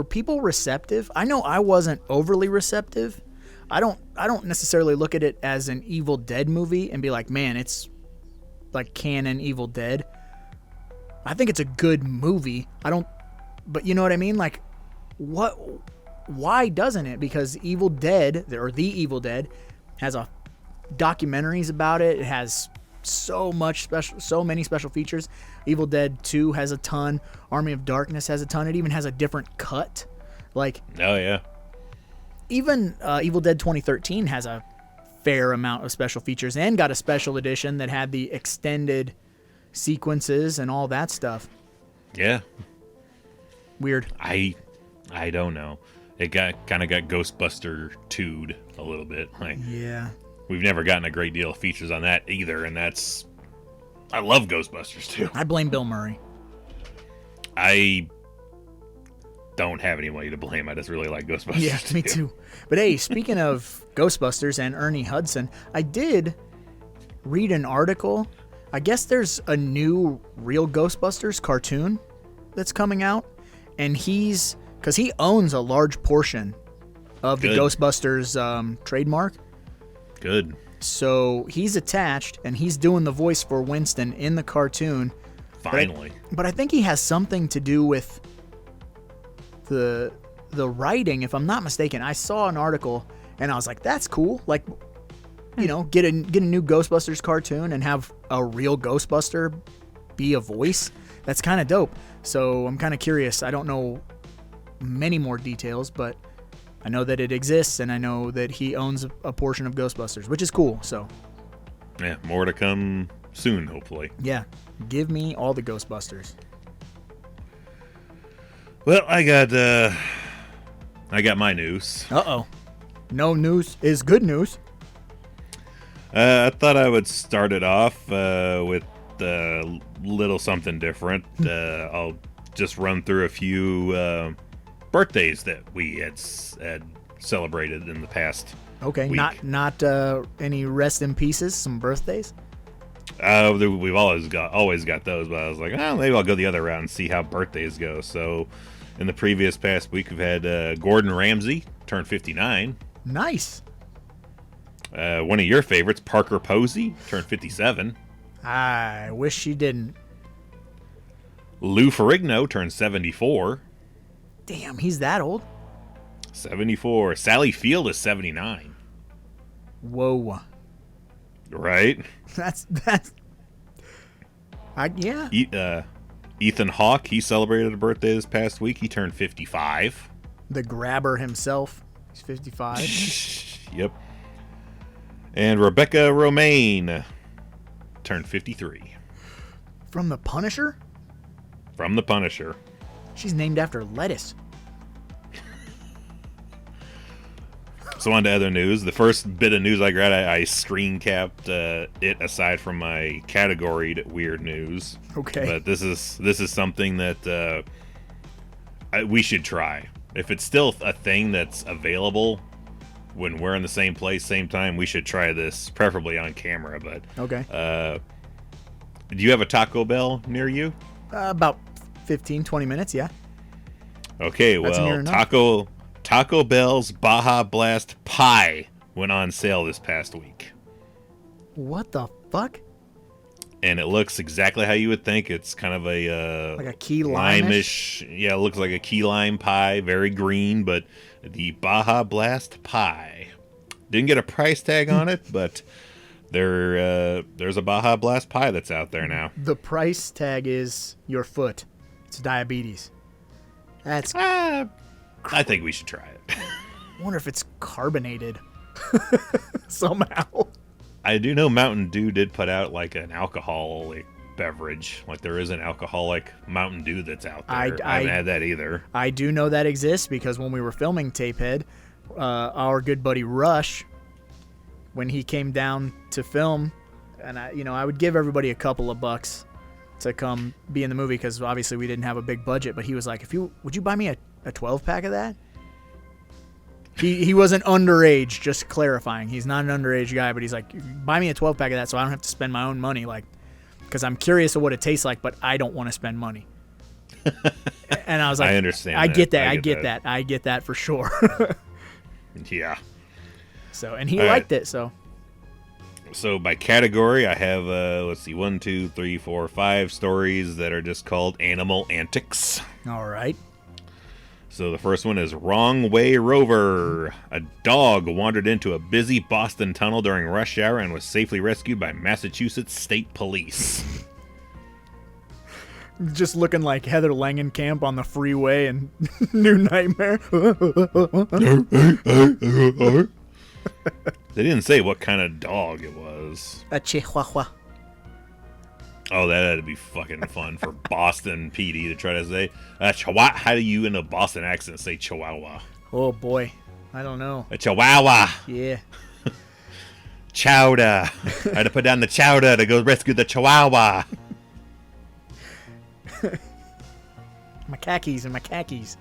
people receptive? I know I wasn't overly receptive. I don't necessarily look at it as an Evil Dead movie and be like, man, it's like canon Evil Dead. I think it's a good movie. But you know what I mean? Like, why doesn't it? Because Evil Dead, or The Evil Dead, has documentaries about it. It has so many special features. Evil Dead 2 has a ton. Army of Darkness has a ton. It even has a different cut. Like, oh yeah. Even Evil Dead 2013 has a fair amount of special features and got a special edition that had the extended sequences and all that stuff. Yeah. Weird. I don't know. It kind of got Ghostbuster 2'd a little bit. Like, yeah. We've never gotten a great deal of features on that either, and I love Ghostbusters too. I blame Bill Murray. I don't have anybody to blame. I just really like Ghostbusters. Yeah, me too. But hey, speaking of Ghostbusters and Ernie Hudson, I did read an article. I guess there's a new Real Ghostbusters cartoon that's coming out, and because he owns a large portion of the Ghostbusters trademark. Good. So he's attached, and he's doing the voice for Winston in the cartoon. Finally. But I think he has something to do with the writing, if I'm not mistaken. I saw an article, and I was like, that's cool. Like, you know, get a new Ghostbusters cartoon and have a real Ghostbuster be a voice. That's kind of dope. So I'm kind of curious. I don't know many more details, but I know that it exists, and I know that he owns a portion of Ghostbusters, which is cool. So yeah, more to come soon, hopefully. Yeah, give me all the Ghostbusters. Well, I got my news. Uh-oh. No news is good news. I thought I would start it off with a little something different. I'll just run through a few birthdays that we had celebrated in the past. Okay, week. not any rest in pieces, some birthdays? We've always got those, but I was like, maybe I'll go the other route and see how birthdays go. So in the past week, we've had Gordon Ramsay turn 59. Nice. One of your favorites, Parker Posey, turned 57. I wish she didn't. Lou Ferrigno turned 74. Damn, he's that old? 74. Sally Field is 79. Whoa. Right? That's yeah. Ethan Hawke, he celebrated a birthday this past week. He turned 55. The grabber himself. He's 55. Yep. And Rebecca Romaine turned 53. From The Punisher? From The Punisher. She's named after lettuce. So on to other news. The first bit of news I got, I screen capped it aside from my categoried weird news. Okay. But this is something that we should try. If it's still a thing that's available when we're in the same place, same time, we should try this, preferably on camera. But okay. Do you have a Taco Bell near you? About 15, 20 minutes, yeah. Okay, That's near well, enough. Taco Bell's Baja Blast Pie went on sale this past week. What the fuck? And it looks exactly how you would think. It's kind of a like a key lime-ish? Yeah, it looks like a key lime pie, very green, but the Baja Blast Pie. Didn't get a price tag on it, but there's a Baja Blast Pie that's out there now. The price tag is your foot. It's diabetes. That's... I think we should try it. I wonder if it's carbonated somehow. I do know Mountain Dew did put out like an alcoholic beverage. Like there is an alcoholic Mountain Dew that's out there. I haven't had that either. I do know that exists because when we were filming Tapehead, our good buddy Rush, when he came down to film, and I would give everybody a couple of bucks to come be in the movie because obviously we didn't have a big budget, but he was like, would you buy me a 12-pack of that? He wasn't underage, just clarifying. He's not an underage guy, but he's like, buy me a 12-pack of that so I don't have to spend my own money, like, because I'm curious of what it tastes like, but I don't want to spend money. And I was like, I understand. I get that. I get that for sure. Yeah. So, and he liked it, so. So by category, I have, let's see, 1, 2, 3, 4, 5 stories that are just called animal antics. All right. So the first one is Wrong Way Rover. A dog wandered into a busy Boston tunnel during rush hour and was safely rescued by Massachusetts State Police. Just looking like Heather Langenkamp on the freeway and New Nightmare. They didn't say what kind of dog it was. A Chihuahua. Oh, that had to be fucking fun for Boston PD to try to say. Chihuahua. How do you, in a Boston accent, say Chihuahua? Oh, boy. I don't know. A Chihuahua. Yeah. Chowder. I had to put down the chowder to go rescue the Chihuahua. My khakis and my khakis.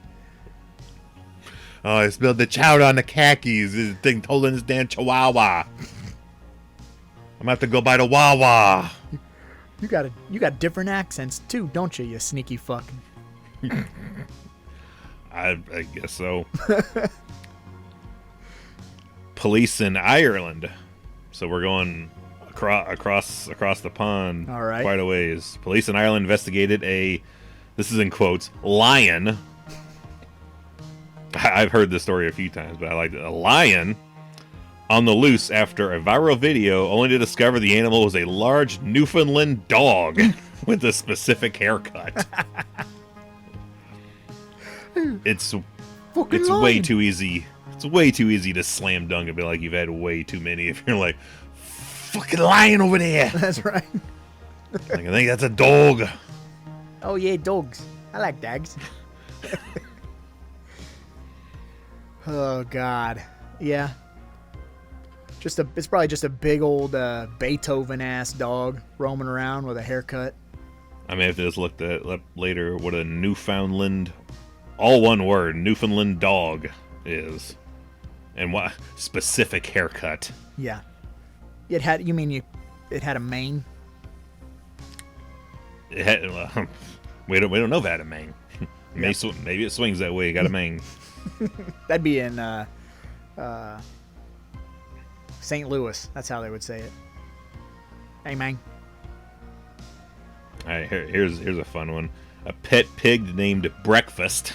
Oh, I spilled the chowder on the khakis. This thing holding this damn Chihuahua. I'm gonna have to go by the Wawa. You got different accents too, don't you sneaky fuck? I guess so. Police in Ireland. So we're going across the pond. All right. Quite a ways. Police in Ireland investigated this is in quotes, lion. I've heard this story a few times, but I like it. A lion on the loose after a viral video, only to discover the animal was a large Newfoundland dog with a specific haircut. It's way too easy. It's way too easy to slam dunk and be like you've had way too many if you're like, fucking lion over there. That's right. Like, I think that's a dog. Oh yeah, dogs. I like dogs. Oh God. Yeah. It's probably just a big old Beethoven-ass dog roaming around with a haircut. I may have to just look that up later what a Newfoundland, all one word, Newfoundland dog is. And what specific haircut. Yeah. It had a mane? It had, we don't know if it had a mane. Maybe it swings that way, it got a mane. That'd be in St. Louis. That's how they would say it. Hey, man. All right, here's a fun one. A pet pig named Breakfast,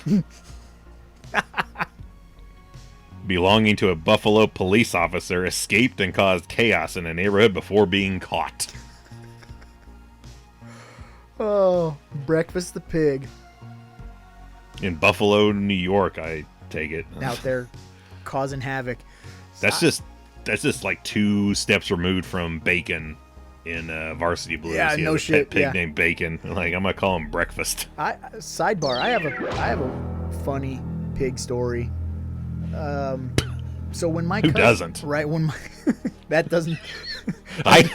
belonging to a Buffalo police officer, escaped and caused chaos in a neighborhood before being caught. Oh, Breakfast the pig In Buffalo, New York, I take it. out there causing havoc. That's just like 2 steps removed from Bacon in Varsity Blues. Yeah, he no has a shit, pet pig yeah. named Bacon. Like, I'm gonna call him Breakfast. Sidebar. I have a funny pig story. So when my Who cousin, doesn't? right when my that doesn't I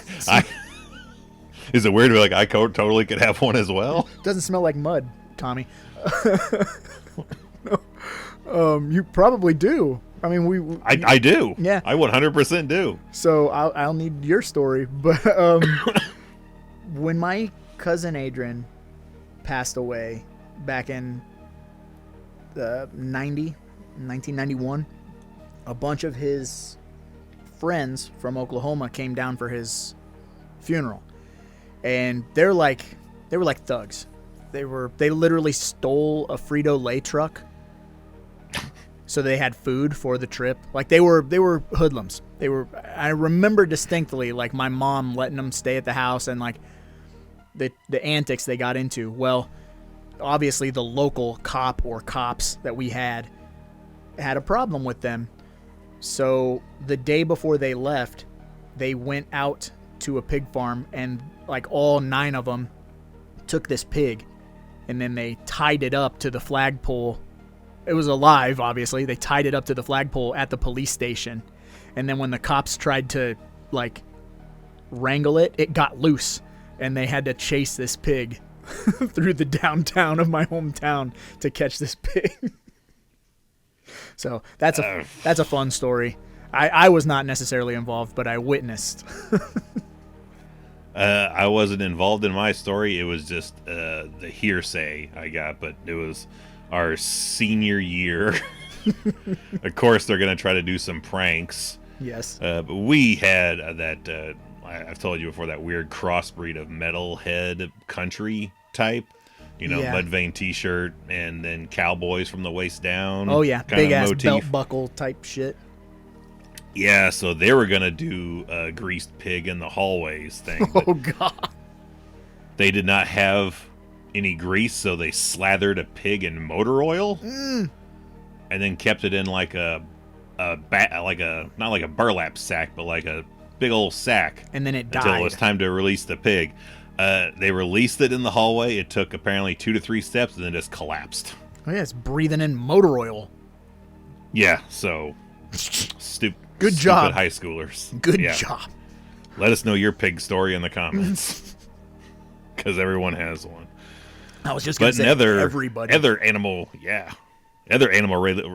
is it weird to be like I totally could have one as well? doesn't smell like mud, Tommy. You probably do. I mean, I do. Yeah. I 100% do. So I'll need your story, but when my cousin Adrian passed away back in 1991, a bunch of his friends from Oklahoma came down for his funeral, and they were like thugs. They literally stole a Frito-Lay truck. So they had food for the trip. Like they were hoodlums. I remember distinctly like my mom letting them stay at the house and like the antics they got into. Well, obviously the local cop or cops that we had a problem with them. So the day before they left, they went out to a pig farm and like all 9 of them took this pig and then they tied it up to the flagpole. It was alive, obviously. They tied it up to the flagpole at the police station. And then when the cops tried to, like, wrangle it, it got loose. And they had to chase this pig through the downtown of my hometown to catch this pig. So that's a fun story. I was not necessarily involved, but I witnessed. I wasn't involved in my story. It was just the hearsay I got, but it was our senior year. Of course, they're going to try to do some pranks. Yes. But we had that, I've told you before, that weird crossbreed of metalhead country type. You know, Yeah. Mudvayne t-shirt and then cowboys from the waist down. Oh, yeah. kind of Big-ass motif. belt buckle type shit. Yeah, so they were going to do a greased pig in the hallways thing. But Oh, God. they did not have any grease, so they slathered a pig in motor oil and then kept it in like not like a burlap sack, but like a big old sack. And then it died. Until it was time to release the pig. They released it in the hallway. It took apparently 2 to 3 steps and then just collapsed. Oh, yeah, it's breathing in motor oil. Yeah, so Good job. stupid high schoolers. Good Yeah. job. Let us know your pig story in the comments. Because everyone has one. I was just going But to in say everybody. other animal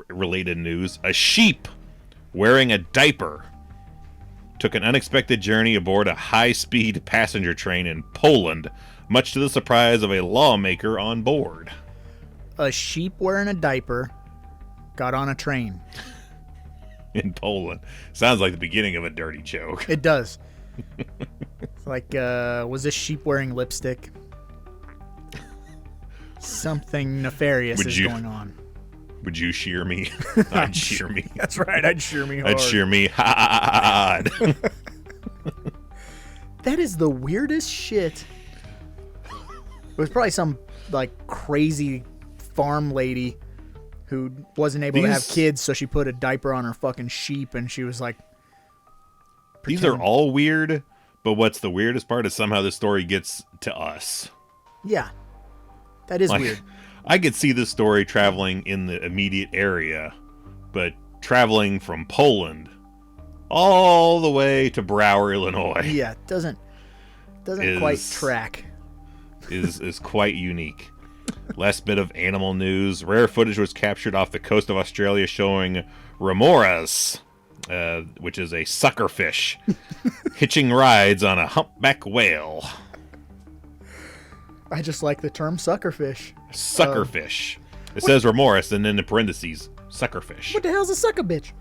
related news, a sheep wearing a diaper took an unexpected journey aboard a high-speed passenger train in Poland, much to the surprise of a lawmaker on board. A sheep wearing a diaper got on a train. In Poland. Sounds like the beginning of a dirty joke. It does. It's like, was this sheep wearing lipstick? Something nefarious is going on. Would you shear me? I'd shear me. That's right. I'd shear me hard. I'd shear me hard. That is the weirdest shit. It was probably some like crazy farm lady who wasn't able to have kids, so she put a diaper on her fucking sheep, and she was like, These are all weird, but what's the weirdest part is somehow this story gets to us. yeah, that is Like, weird. I could see this story traveling in the immediate area, but traveling from Poland all the way to Brower, Illinois Yeah, it doesn't quite track. is quite unique. Last bit of animal news. Rare footage was captured off the coast of Australia showing remoras, which is a suckerfish, hitching rides on a humpback whale. I just like the term suckerfish. Suckerfish. It says remoras and then in parentheses, suckerfish. What the hell's a sucker bitch?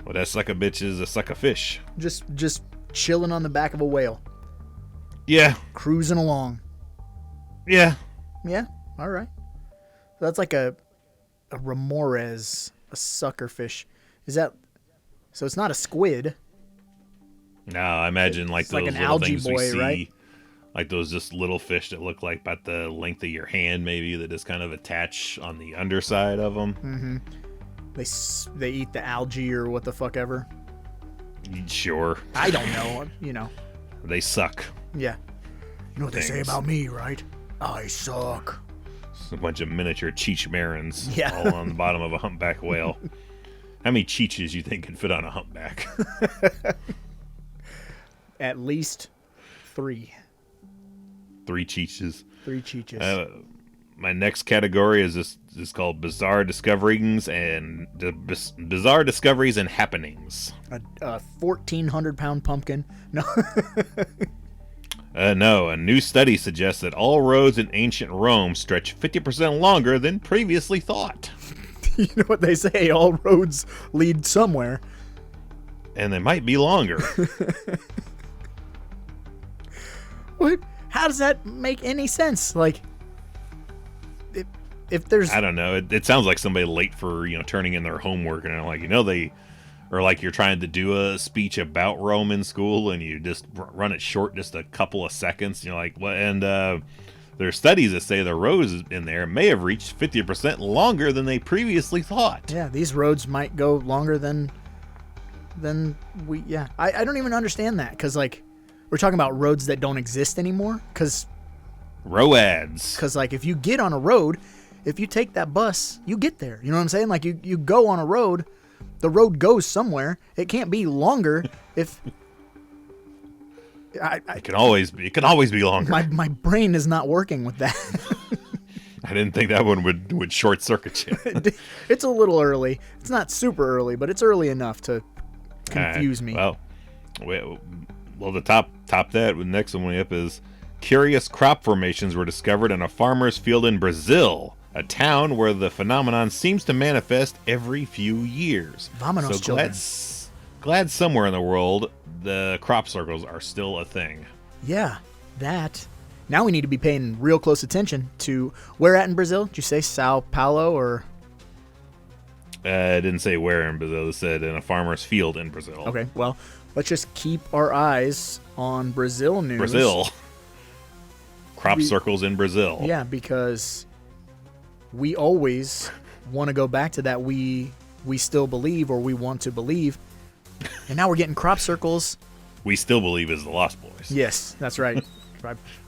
Well, that sucker bitch is a suckerfish. Just chilling on the back of a whale, Yeah. cruising along. Yeah. Yeah, all right. So that's like a remores, a suckerfish. Is that? So it's not a squid. No, I imagine like It's those like an little algae things we boy, see, right? like those just little fish that look like about the length of your hand, maybe, that just kind of attach on the underside of them. They eat the algae or what the fuck ever. Sure. I don't know. You know. They suck. Yeah. You know what they say about me, right? I suck. It's a bunch of miniature cheech marins Yeah. all on the bottom of a humpback whale. How many cheeches you think can fit on a humpback? At least 3. 3 cheeches. 3 cheeches. My next category is called bizarre discoveries and bizarre discoveries and happenings. A 1,400-pound pumpkin. No. No, a new study suggests that all roads in ancient Rome stretch 50% longer than previously thought. You know what they say? All roads lead somewhere. And they might be longer. What? How does that make any sense? Like, if there's... I don't know. It sounds like somebody late for, turning in their homework, and like, they... Or like you're trying to do a speech about Rome in school, and you just run it short just a couple of seconds. You're like, what? And there are studies that say the roads in there may have reached 50% longer than they previously thought. Yeah, these roads might go longer than we... Yeah, I don't even understand that, because, like, we're talking about roads that don't exist anymore, because... Roads. Because, like, if you get on a road, if you take that bus, you get there. You know what I'm saying? Like, you go on a road... The road goes somewhere. It can't be longer if... It can always be longer. My brain is not working with that. I didn't think that one would short circuit you. It's a little early. It's not super early, but it's early enough to confuse me. Well, the top that the next one up is curious crop formations were discovered in a farmer's field in Brazil. A town where the phenomenon seems to manifest every few years. Vamonos, children. Glad somewhere in the world the crop circles are still a thing. Yeah, that. Now we need to be paying real close attention to where at in Brazil? Did you say Sao Paulo or? It didn't say where in Brazil. It said in a farmer's field in Brazil. Okay, well, let's just keep our eyes on Brazil news. Brazil. Crop circles in Brazil. Yeah, because we always want to go back to that we still believe or we want to believe. And now we're getting crop circles. We still believe is the Lost Boys. Yes, that's right.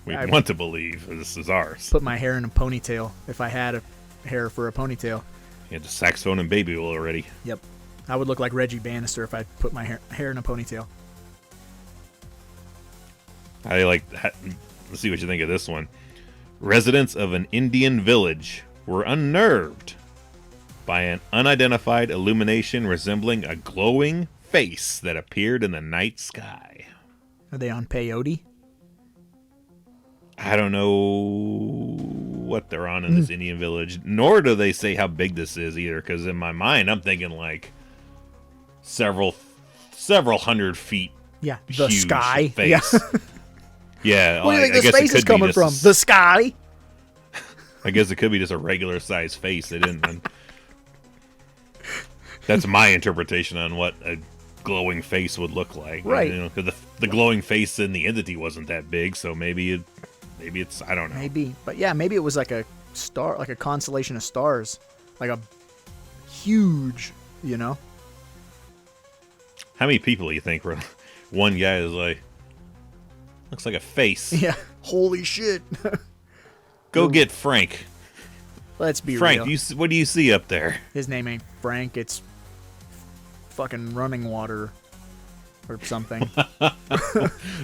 We want to believe this is ours. Put my hair in a ponytail if I had a hair for a ponytail. You had the saxophone and baby oil already. Yep. I would look like Reggie Bannister if I put my hair in a ponytail. Let's see what you think of this one. Residents of an Indian village were unnerved by an unidentified illumination resembling a glowing face that appeared in the night sky. Are they on peyote? I don't know what they're on in this Indian village, nor do they say how big this is either, because in my mind I'm thinking like several hundred feet. Yeah, the huge sky. Face. Yeah. Yeah, Where do you think I this guess face it is could be coming just from? The sky? I guess it could be just a regular sized face. They didn't. That's my interpretation on what a glowing face would look like. Right. Because the glowing face in the entity wasn't that big, so maybe it's I don't know. Maybe, but yeah, maybe it was like a star, like a constellation of stars, like a huge, How many people do you think were? One guy is like, looks like a face. Yeah. Holy shit. Go get Frank. Let's be Frank, real. what do you see up there? His name ain't Frank. It's fucking running water or something.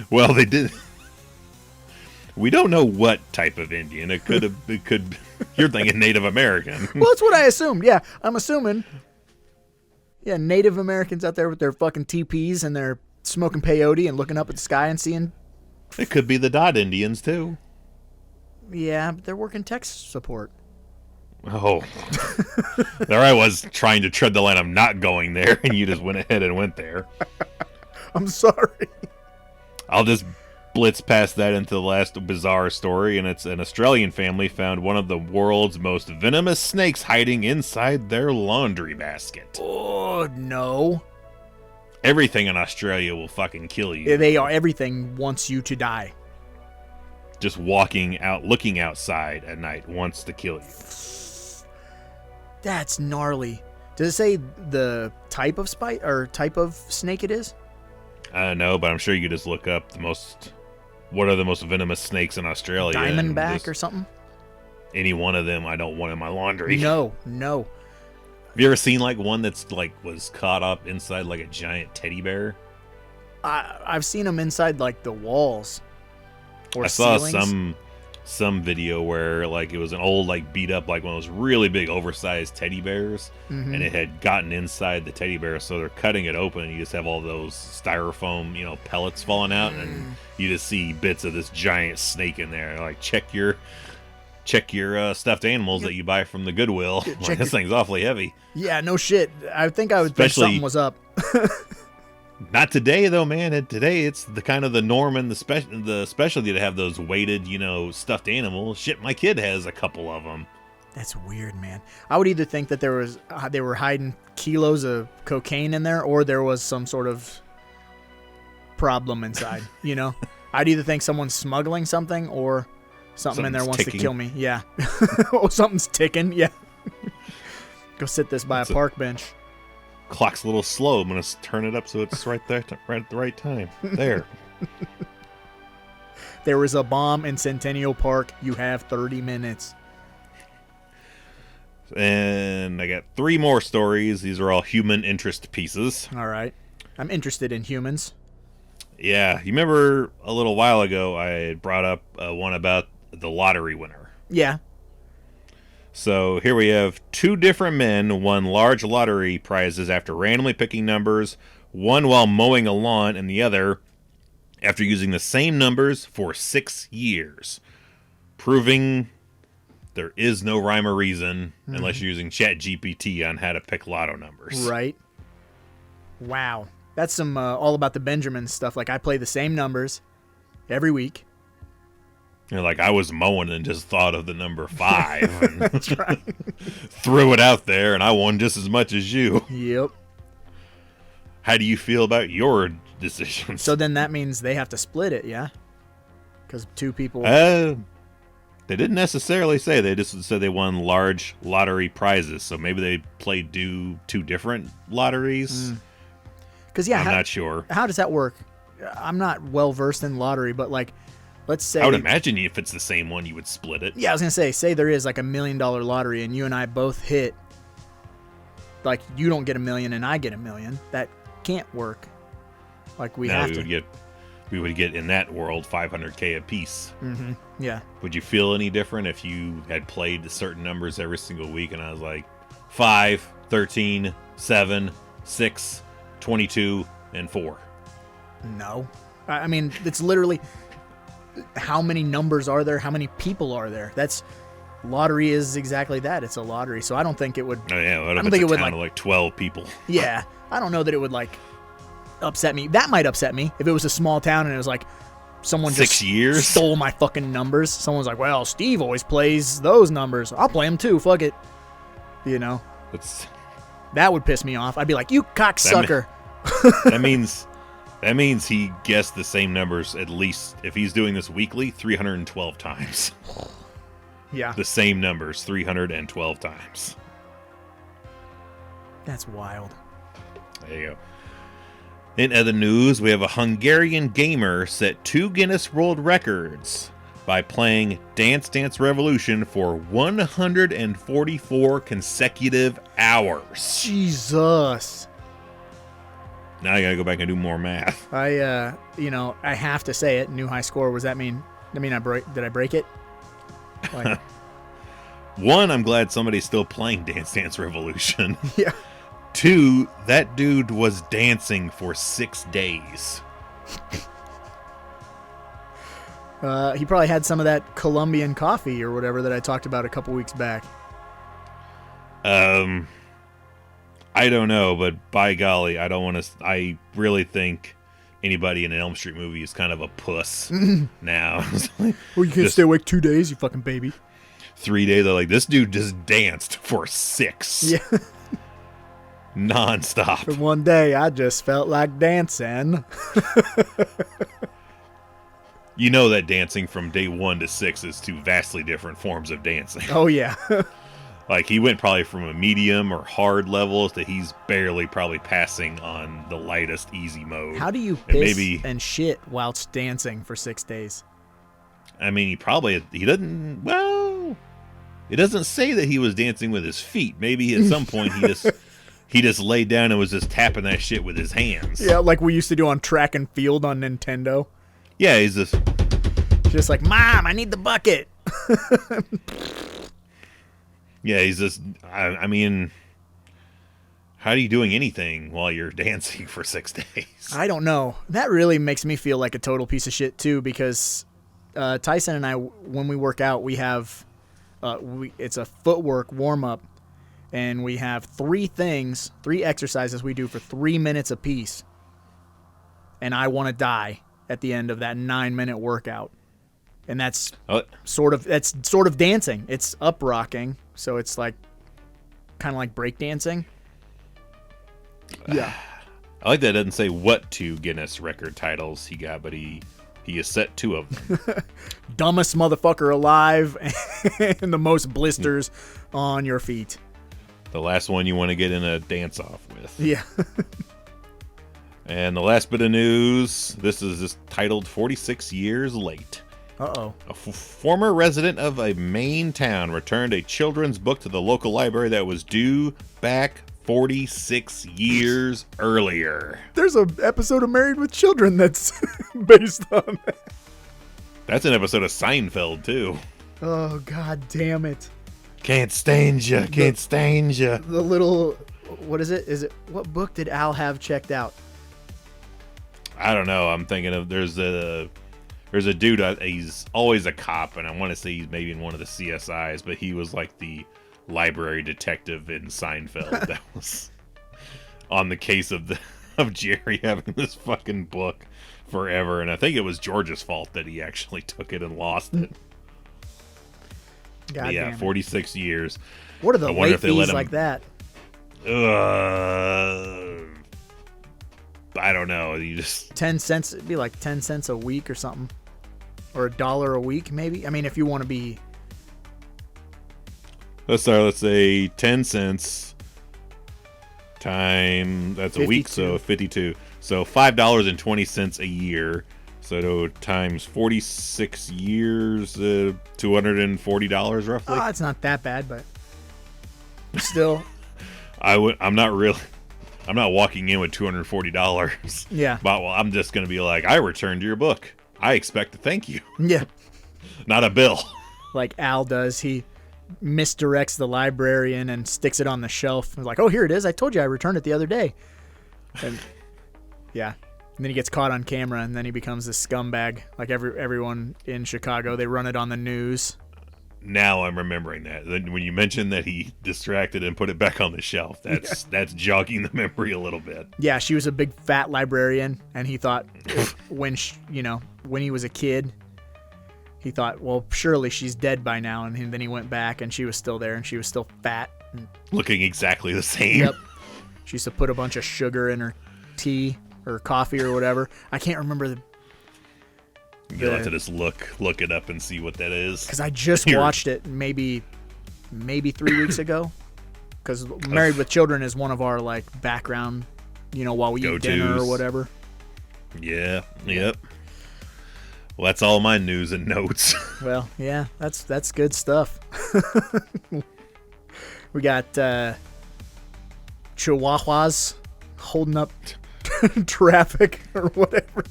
Well, they did. We don't know what type of Indian. It could. You're thinking Native American. Well, that's what I assumed. Yeah, I'm assuming. Yeah, Native Americans out there with their fucking teepees and they're smoking peyote and looking up at the sky and seeing. It could be the Dot Indians too. Yeah, but they're working tech support. Oh, there I was trying to tread the line. I'm not going there, and you just went ahead and went there. I'm sorry. I'll just blitz past that into the last bizarre story, and it's an Australian family found one of the world's most venomous snakes hiding inside their laundry basket. Oh, no. Everything in Australia will fucking kill you. They are. Everything wants you to die. just walking out, looking outside at night, wants to kill you. That's gnarly. Does it say the type of type of snake it is? I don't know, but I'm sure you could just look up what are the most venomous snakes in Australia? Diamondback or something? Any one of them, I don't want in my laundry. No. Have you ever seen like one that's like was caught up inside like a giant teddy bear? I've seen them inside like the walls. Or I saw ceilings. some video where like it was an old like beat up like one of those really big oversized teddy bears, and it had gotten inside the teddy bear, so they're cutting it open and you just have all those styrofoam pellets falling out, and you just see bits of this giant snake in there. Like check your stuffed animals that you buy from the Goodwill. Like, this thing's awfully heavy. Yeah, no shit. I think I would think something was up. Not today though, man. Today it's the norm and the specialty to have those weighted, stuffed animals. Shit, my kid has a couple of them. That's weird, man. I would either think that they were hiding kilos of cocaine in there, or there was some sort of problem inside. I'd either think someone's smuggling something, or something in there wants to kill me. Yeah. Oh, something's ticking. Yeah. Go sit this by a park bench. Clock's a little slow. I'm gonna turn it up so it's right there, right at the right time. There. There was a bomb in Centennial Park. You have 30 minutes. And I got 3 more stories. These are all human interest pieces. All right. I'm interested in humans. Yeah, you remember a little while ago I had brought up one about the lottery winner. Yeah. So here we have 2 different men won large lottery prizes after randomly picking numbers, one while mowing a lawn and the other after using the same numbers for 6 years, proving there is no rhyme or reason unless you're using ChatGPT on how to pick lotto numbers. Right. Wow. That's some all about the Benjamin stuff. Like, I play the same numbers every week. Like, I was mowing and just thought of the number 5 and That's right. threw it out there, and I won just as much as you. Yep. How do you feel about your decisions? So then that means they have to split it, yeah? Because 2 people... They didn't necessarily say. They just said they won large lottery prizes. So maybe they played 2 different lotteries. Because, yeah, I'm not sure. How does that work? I'm not well-versed in lottery, but, like, let's say... I would imagine if it's the same one, you would split it. Yeah, I was going to say there is, like, $1 million lottery, and you and I both hit... Like, you don't get $1 million and I get $1 million. That can't work. Like, we would get in that world $500K a piece. Mm-hmm. Yeah. Would you feel any different if you had played the certain numbers every single week and I was like 5, 13, 7, 6, 22, and 4? No. I mean, it's literally how many numbers are there? How many people are there? Lottery is exactly that. It's a lottery. So I don't think it would. Oh yeah, I don't think it would like 12 people. Yeah, I don't know that it would like upset me. That might upset me if it was a small town and it was like someone 6 just years stole my fucking numbers. Someone's like, "Well, Steve always plays those numbers. I'll play them too. Fuck it." That would piss me off. I'd be like, "You cocksucker." That means he guessed the same numbers at least, if he's doing this weekly, 312 times. Yeah. The same numbers 312 times. That's wild. There you go. In other news, we have a Hungarian gamer set 2 Guinness World Records by playing Dance Dance Revolution for 144 consecutive hours. Jesus. Now I gotta go back and do more math. I have to say it. New high score. Was that mean? Did I break it? Like, 1, I'm glad somebody's still playing Dance Dance Revolution. Yeah. 2, that dude was dancing for 6 days. He probably had some of that Colombian coffee or whatever that I talked about a couple weeks back. I don't know, but by golly, I really think anybody in an Elm Street movie is kind of a puss now. Well, you can't stay awake 2 days, you fucking baby. 3 days, they're like, this dude just danced for 6. Yeah. Non-stop. For one day, I just felt like dancing. You know that dancing from day 1 to 6 is two vastly different forms of dancing. Oh, yeah. Like, he went probably from a medium or hard levels to he's barely probably passing on the lightest easy mode. How do you And piss and shit whilst dancing for 6 days? I mean, he doesn't, well, it doesn't say that he was dancing with his feet. Maybe at some point he just laid down and was just tapping that shit with his hands. Yeah, like we used to do on track and field on Nintendo. Yeah, he's just like, Mom, I need the bucket. Yeah, he's just, I mean, how are you doing anything while you're dancing for 6 days? I don't know. That really makes me feel like a total piece of shit, too, because Tyson and I, when we work out, we have, it's a footwork warm-up, and we have 3 exercises we do for 3 minutes apiece. And I want to die at the end of that 9-minute workout. And that's sort of dancing. It's up rocking, so it's like kind of like break dancing. Yeah. I like that it doesn't say what 2 Guinness record titles he got, but he has set 2 of them. Dumbest motherfucker alive and the most blisters on your feet. The last one you want to get in a dance off with. Yeah. And the last bit of news, this is just titled 46 Years Late. Uh-oh. A former resident of a Maine town returned a children's book to the local library that was due back 46 years earlier. There's an episode of Married with Children that's based on that. That's an episode of Seinfeld, too. Oh, god damn it. Can't stand you, can't stand you. The little, what is it? What book did Al have checked out? I don't know. I'm thinking of, there's a dude, he's always a cop, and I want to say he's maybe in one of the CSIs, but he was like the library detective in Seinfeld that was on the case of Jerry having this fucking book forever, and I think it was George's fault that he actually took it and lost it. God yeah, damn it. 46 years. What are the I wonder late if they let fees him, like that? I don't know. You just 10 cents, it'd be like 10 cents a week or something. Or $1 a week, maybe? I mean, if you want to be... Let's say 10 cents time, that's a 52. week, so 52. So $5.20 a year. So times 46 years, $240 roughly. Oh, it's not that bad, but still. I'm not walking in with $240. Yeah. But well, I'm just going to be like, I returned your book. I expect a thank you. Yeah. Not a bill. Like Al does. He misdirects the librarian and sticks it on the shelf. He's like, oh, here it is. I told you I returned it the other day. And yeah. And then he gets caught on camera, and then he becomes this scumbag. Like everyone in Chicago, they run it on the news. Now I'm remembering that. Then when you mentioned that he distracted and put it back on the shelf, that's jogging the memory a little bit. Yeah, she was a big fat librarian, and he thought when he was a kid, he thought, well, surely she's dead by now. And then he went back, and she was still there, and she was still fat. And, looking exactly the same. yep. She used to put a bunch of sugar in her tea or coffee or whatever. I can't remember You'll have to just look it up and see what that is. because I just watched it maybe 3 weeks ago. Because Married with Children is one of our like background, while we eat dinner or whatever. Yeah. Yep. Well, that's all my news and notes. Well, yeah, that's good stuff. We got Chihuahuas holding up traffic or whatever.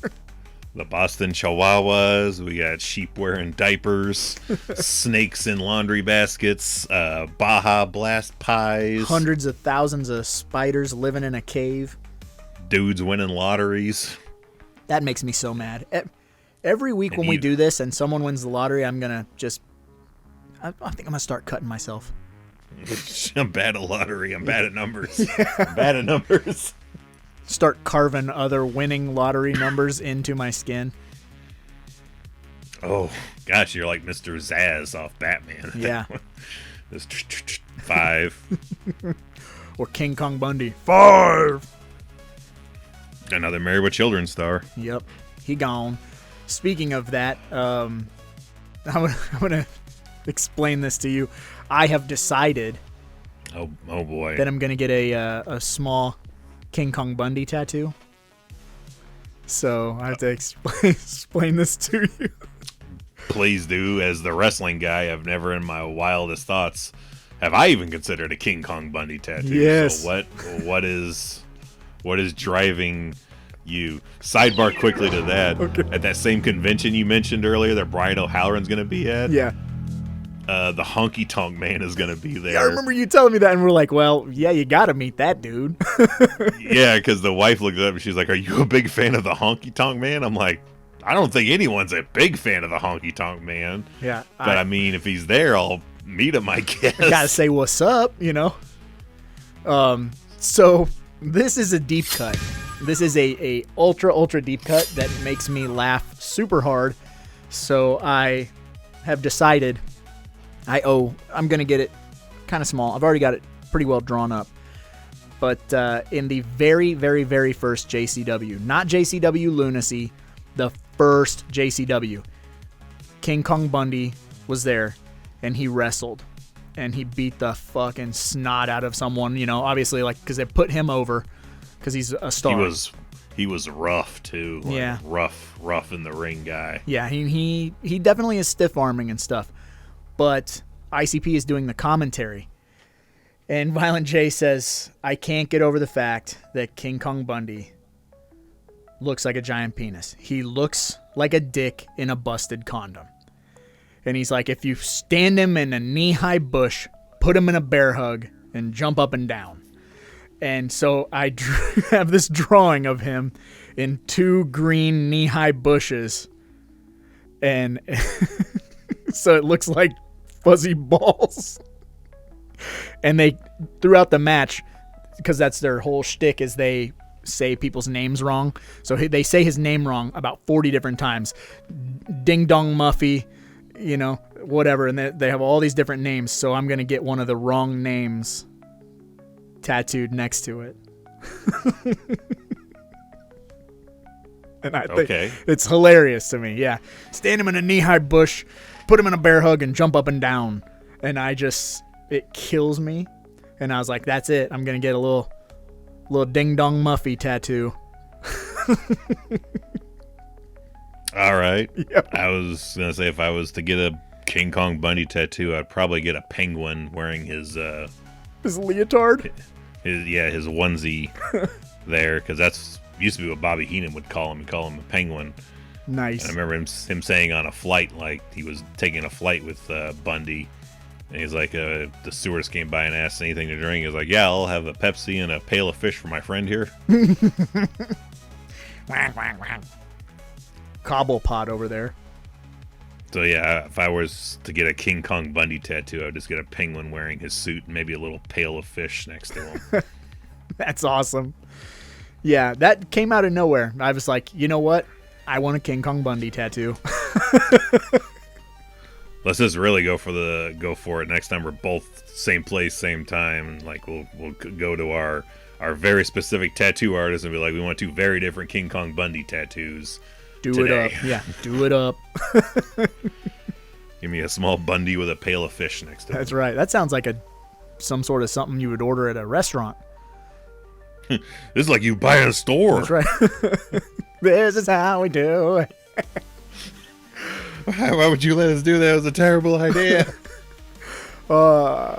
The Boston Chihuahuas. We got sheep wearing diapers, snakes in laundry baskets, Baja Blast pies, Hundreds of thousands of spiders living in a cave. dudes winning lotteries. That makes me so mad. Every week when we do this and someone wins the lottery, I'm going to I think I'm going to start cutting myself. I'm bad at lottery. I'm bad at numbers. I'm bad at numbers. Start carving other winning lottery numbers into my skin. Oh, gosh, you're like Mr. Zaz off Batman. Yeah. This 5. Or King Kong Bundy. 5! Another Married with Children star. Yep. He gone. speaking of that, I'm gonna explain this to you. I have decided Oh boy. that I'm gonna get a small King Kong Bundy tattoo. So I have to explain this to you. Please do. As the wrestling guy, I've never in my wildest thoughts have I even considered a King Kong Bundy tattoo. Yes. So what is driving you? Sidebar quickly to that. Okay. At that same convention you mentioned earlier that Brian O'Halloran's going to be at, Yeah. the Honky Tonk Man is going to be there. Yeah, I remember you telling me that, and we're like, well, yeah, you got to meet that dude. Yeah, because the wife looked up and she's like, "Are you a big fan of the Honky Tonk Man?" I'm like, I don't think anyone's a big fan of the Honky Tonk Man. Yeah. But I mean, if he's there, I'll meet him, I guess. Gotta say what's up, you know. So this is a deep cut. This is a ultra deep cut that makes me laugh super hard. So I have decided I'm gonna get it kind of small. I've already got it pretty well drawn up. But in the very, very, very first JCW, not JCW Lunacy, the first JCW, King Kong Bundy was there, and he wrestled, and he beat the fucking snot out of someone. You know, obviously, like, because they put him over because he's a star. He was rough too. Like, Yeah. rough in the ring guy. Yeah, he definitely is stiff arming and stuff. But ICP is doing the commentary. And Violent J says, I can't get over the fact that King Kong Bundy looks like a giant penis. He looks like a dick in a busted condom. And he's like, if you stand him in a knee-high bush, put him in a bear hug, and jump up and down. And so I have this drawing of him in 2 green knee-high bushes. And so it looks like fuzzy balls. And they, throughout the match, because that's their whole shtick, is they say people's names wrong. So they say his name wrong about 40 different times. Ding Dong Muffy, you know, whatever. And they have all these different names. So I'm going to get one of the wrong names tattooed next to it. And I think it's hilarious to me. Yeah. Stand him in a knee-high bush, put him in a bear hug, and jump up and down. And it kills me. And I was like, that's it. I'm going to get a little Ding Dong Muffy tattoo. All right. Yep. I was going to say, if I was to get a King Kong Bundy tattoo, I'd probably get a penguin wearing his leotard? His onesie there, because that's used to be what Bobby Heenan would call him. He'd call him a penguin. Nice. And I remember him saying on a flight, like he was taking a flight with Bundy, and he's like, the stewardess came by and asked anything to drink. He was like, yeah, I'll have a Pepsi and a pail of fish for my friend here. Cobble pot over there. So yeah, if I was to get a King Kong Bundy tattoo, I'd just get a penguin wearing his suit and maybe a little pail of fish next to him. That's awesome. Yeah, that came out of nowhere. I was like, you know what? I want a King Kong Bundy tattoo. Let's just really go for it next time. We're both same place, same time, and like we'll go to our very specific tattoo artist and be like, we want 2 very different King Kong Bundy tattoos. Do today. it up. Yeah, do it up. Give me a small Bundy with a pail of fish next to it. That's right. That sounds like some sort of something you would order at a restaurant. This is like you buy in a store. That's right. This is how we do it. Why would you let us do that? It was a terrible idea.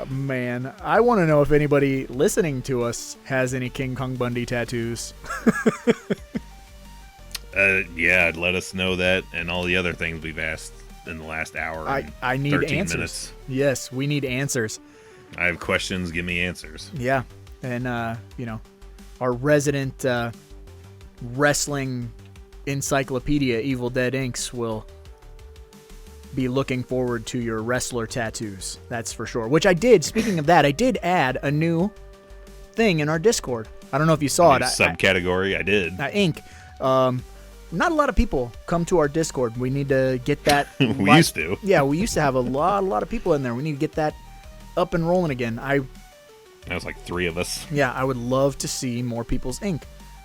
Man. I want to know if anybody listening to us has any King Kong Bundy tattoos. Yeah, let us know that and all the other things we've asked in the last hour. I need 13 answers. Minutes. Yes, we need answers. I have questions. Give me answers. Yeah. And, our resident wrestling encyclopedia, Evil Dead Inks, will be looking forward to your wrestler tattoos. That's for sure. Which I did. Speaking of that, I did add a new thing in our Discord. I don't know if you saw it. Subcategory. I did. Ink. Not a lot of people come to our Discord. We need to get that. We used to. Yeah, we used to have a lot of people in there. We need to get that up and rolling again. That was like 3 of us. Yeah, I would love to see more people's ink.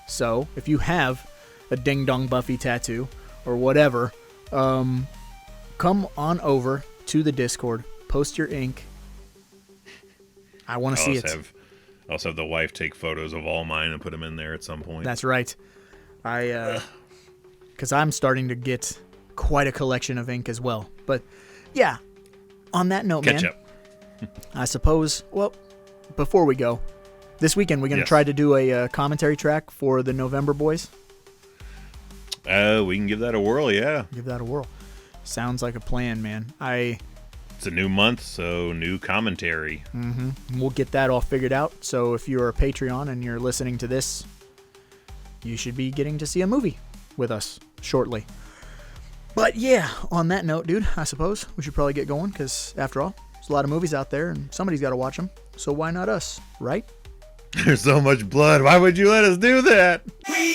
So if you have a Ding Dong Buffy tattoo, or whatever, come on over to the Discord. Post your ink. I want to see it. I also have the wife take photos of all mine and put them in there at some point. That's right. Because I'm starting to get quite a collection of ink as well. But yeah, on that note, Catch man, up. I suppose, well, before we go, this weekend we're going to try to do a commentary track for the November boys. We can give that a whirl, yeah. Give that a whirl. Sounds like a plan, man. It's a new month, so new commentary. We'll get that all figured out. So if you're a Patreon and you're listening to this, you should be getting to see a movie with us shortly. But yeah, on that note, dude, I suppose we should probably get going because after all, there's a lot of movies out there and somebody's got to watch them. So why not us, right? There's so much blood. Why would you let us do that? We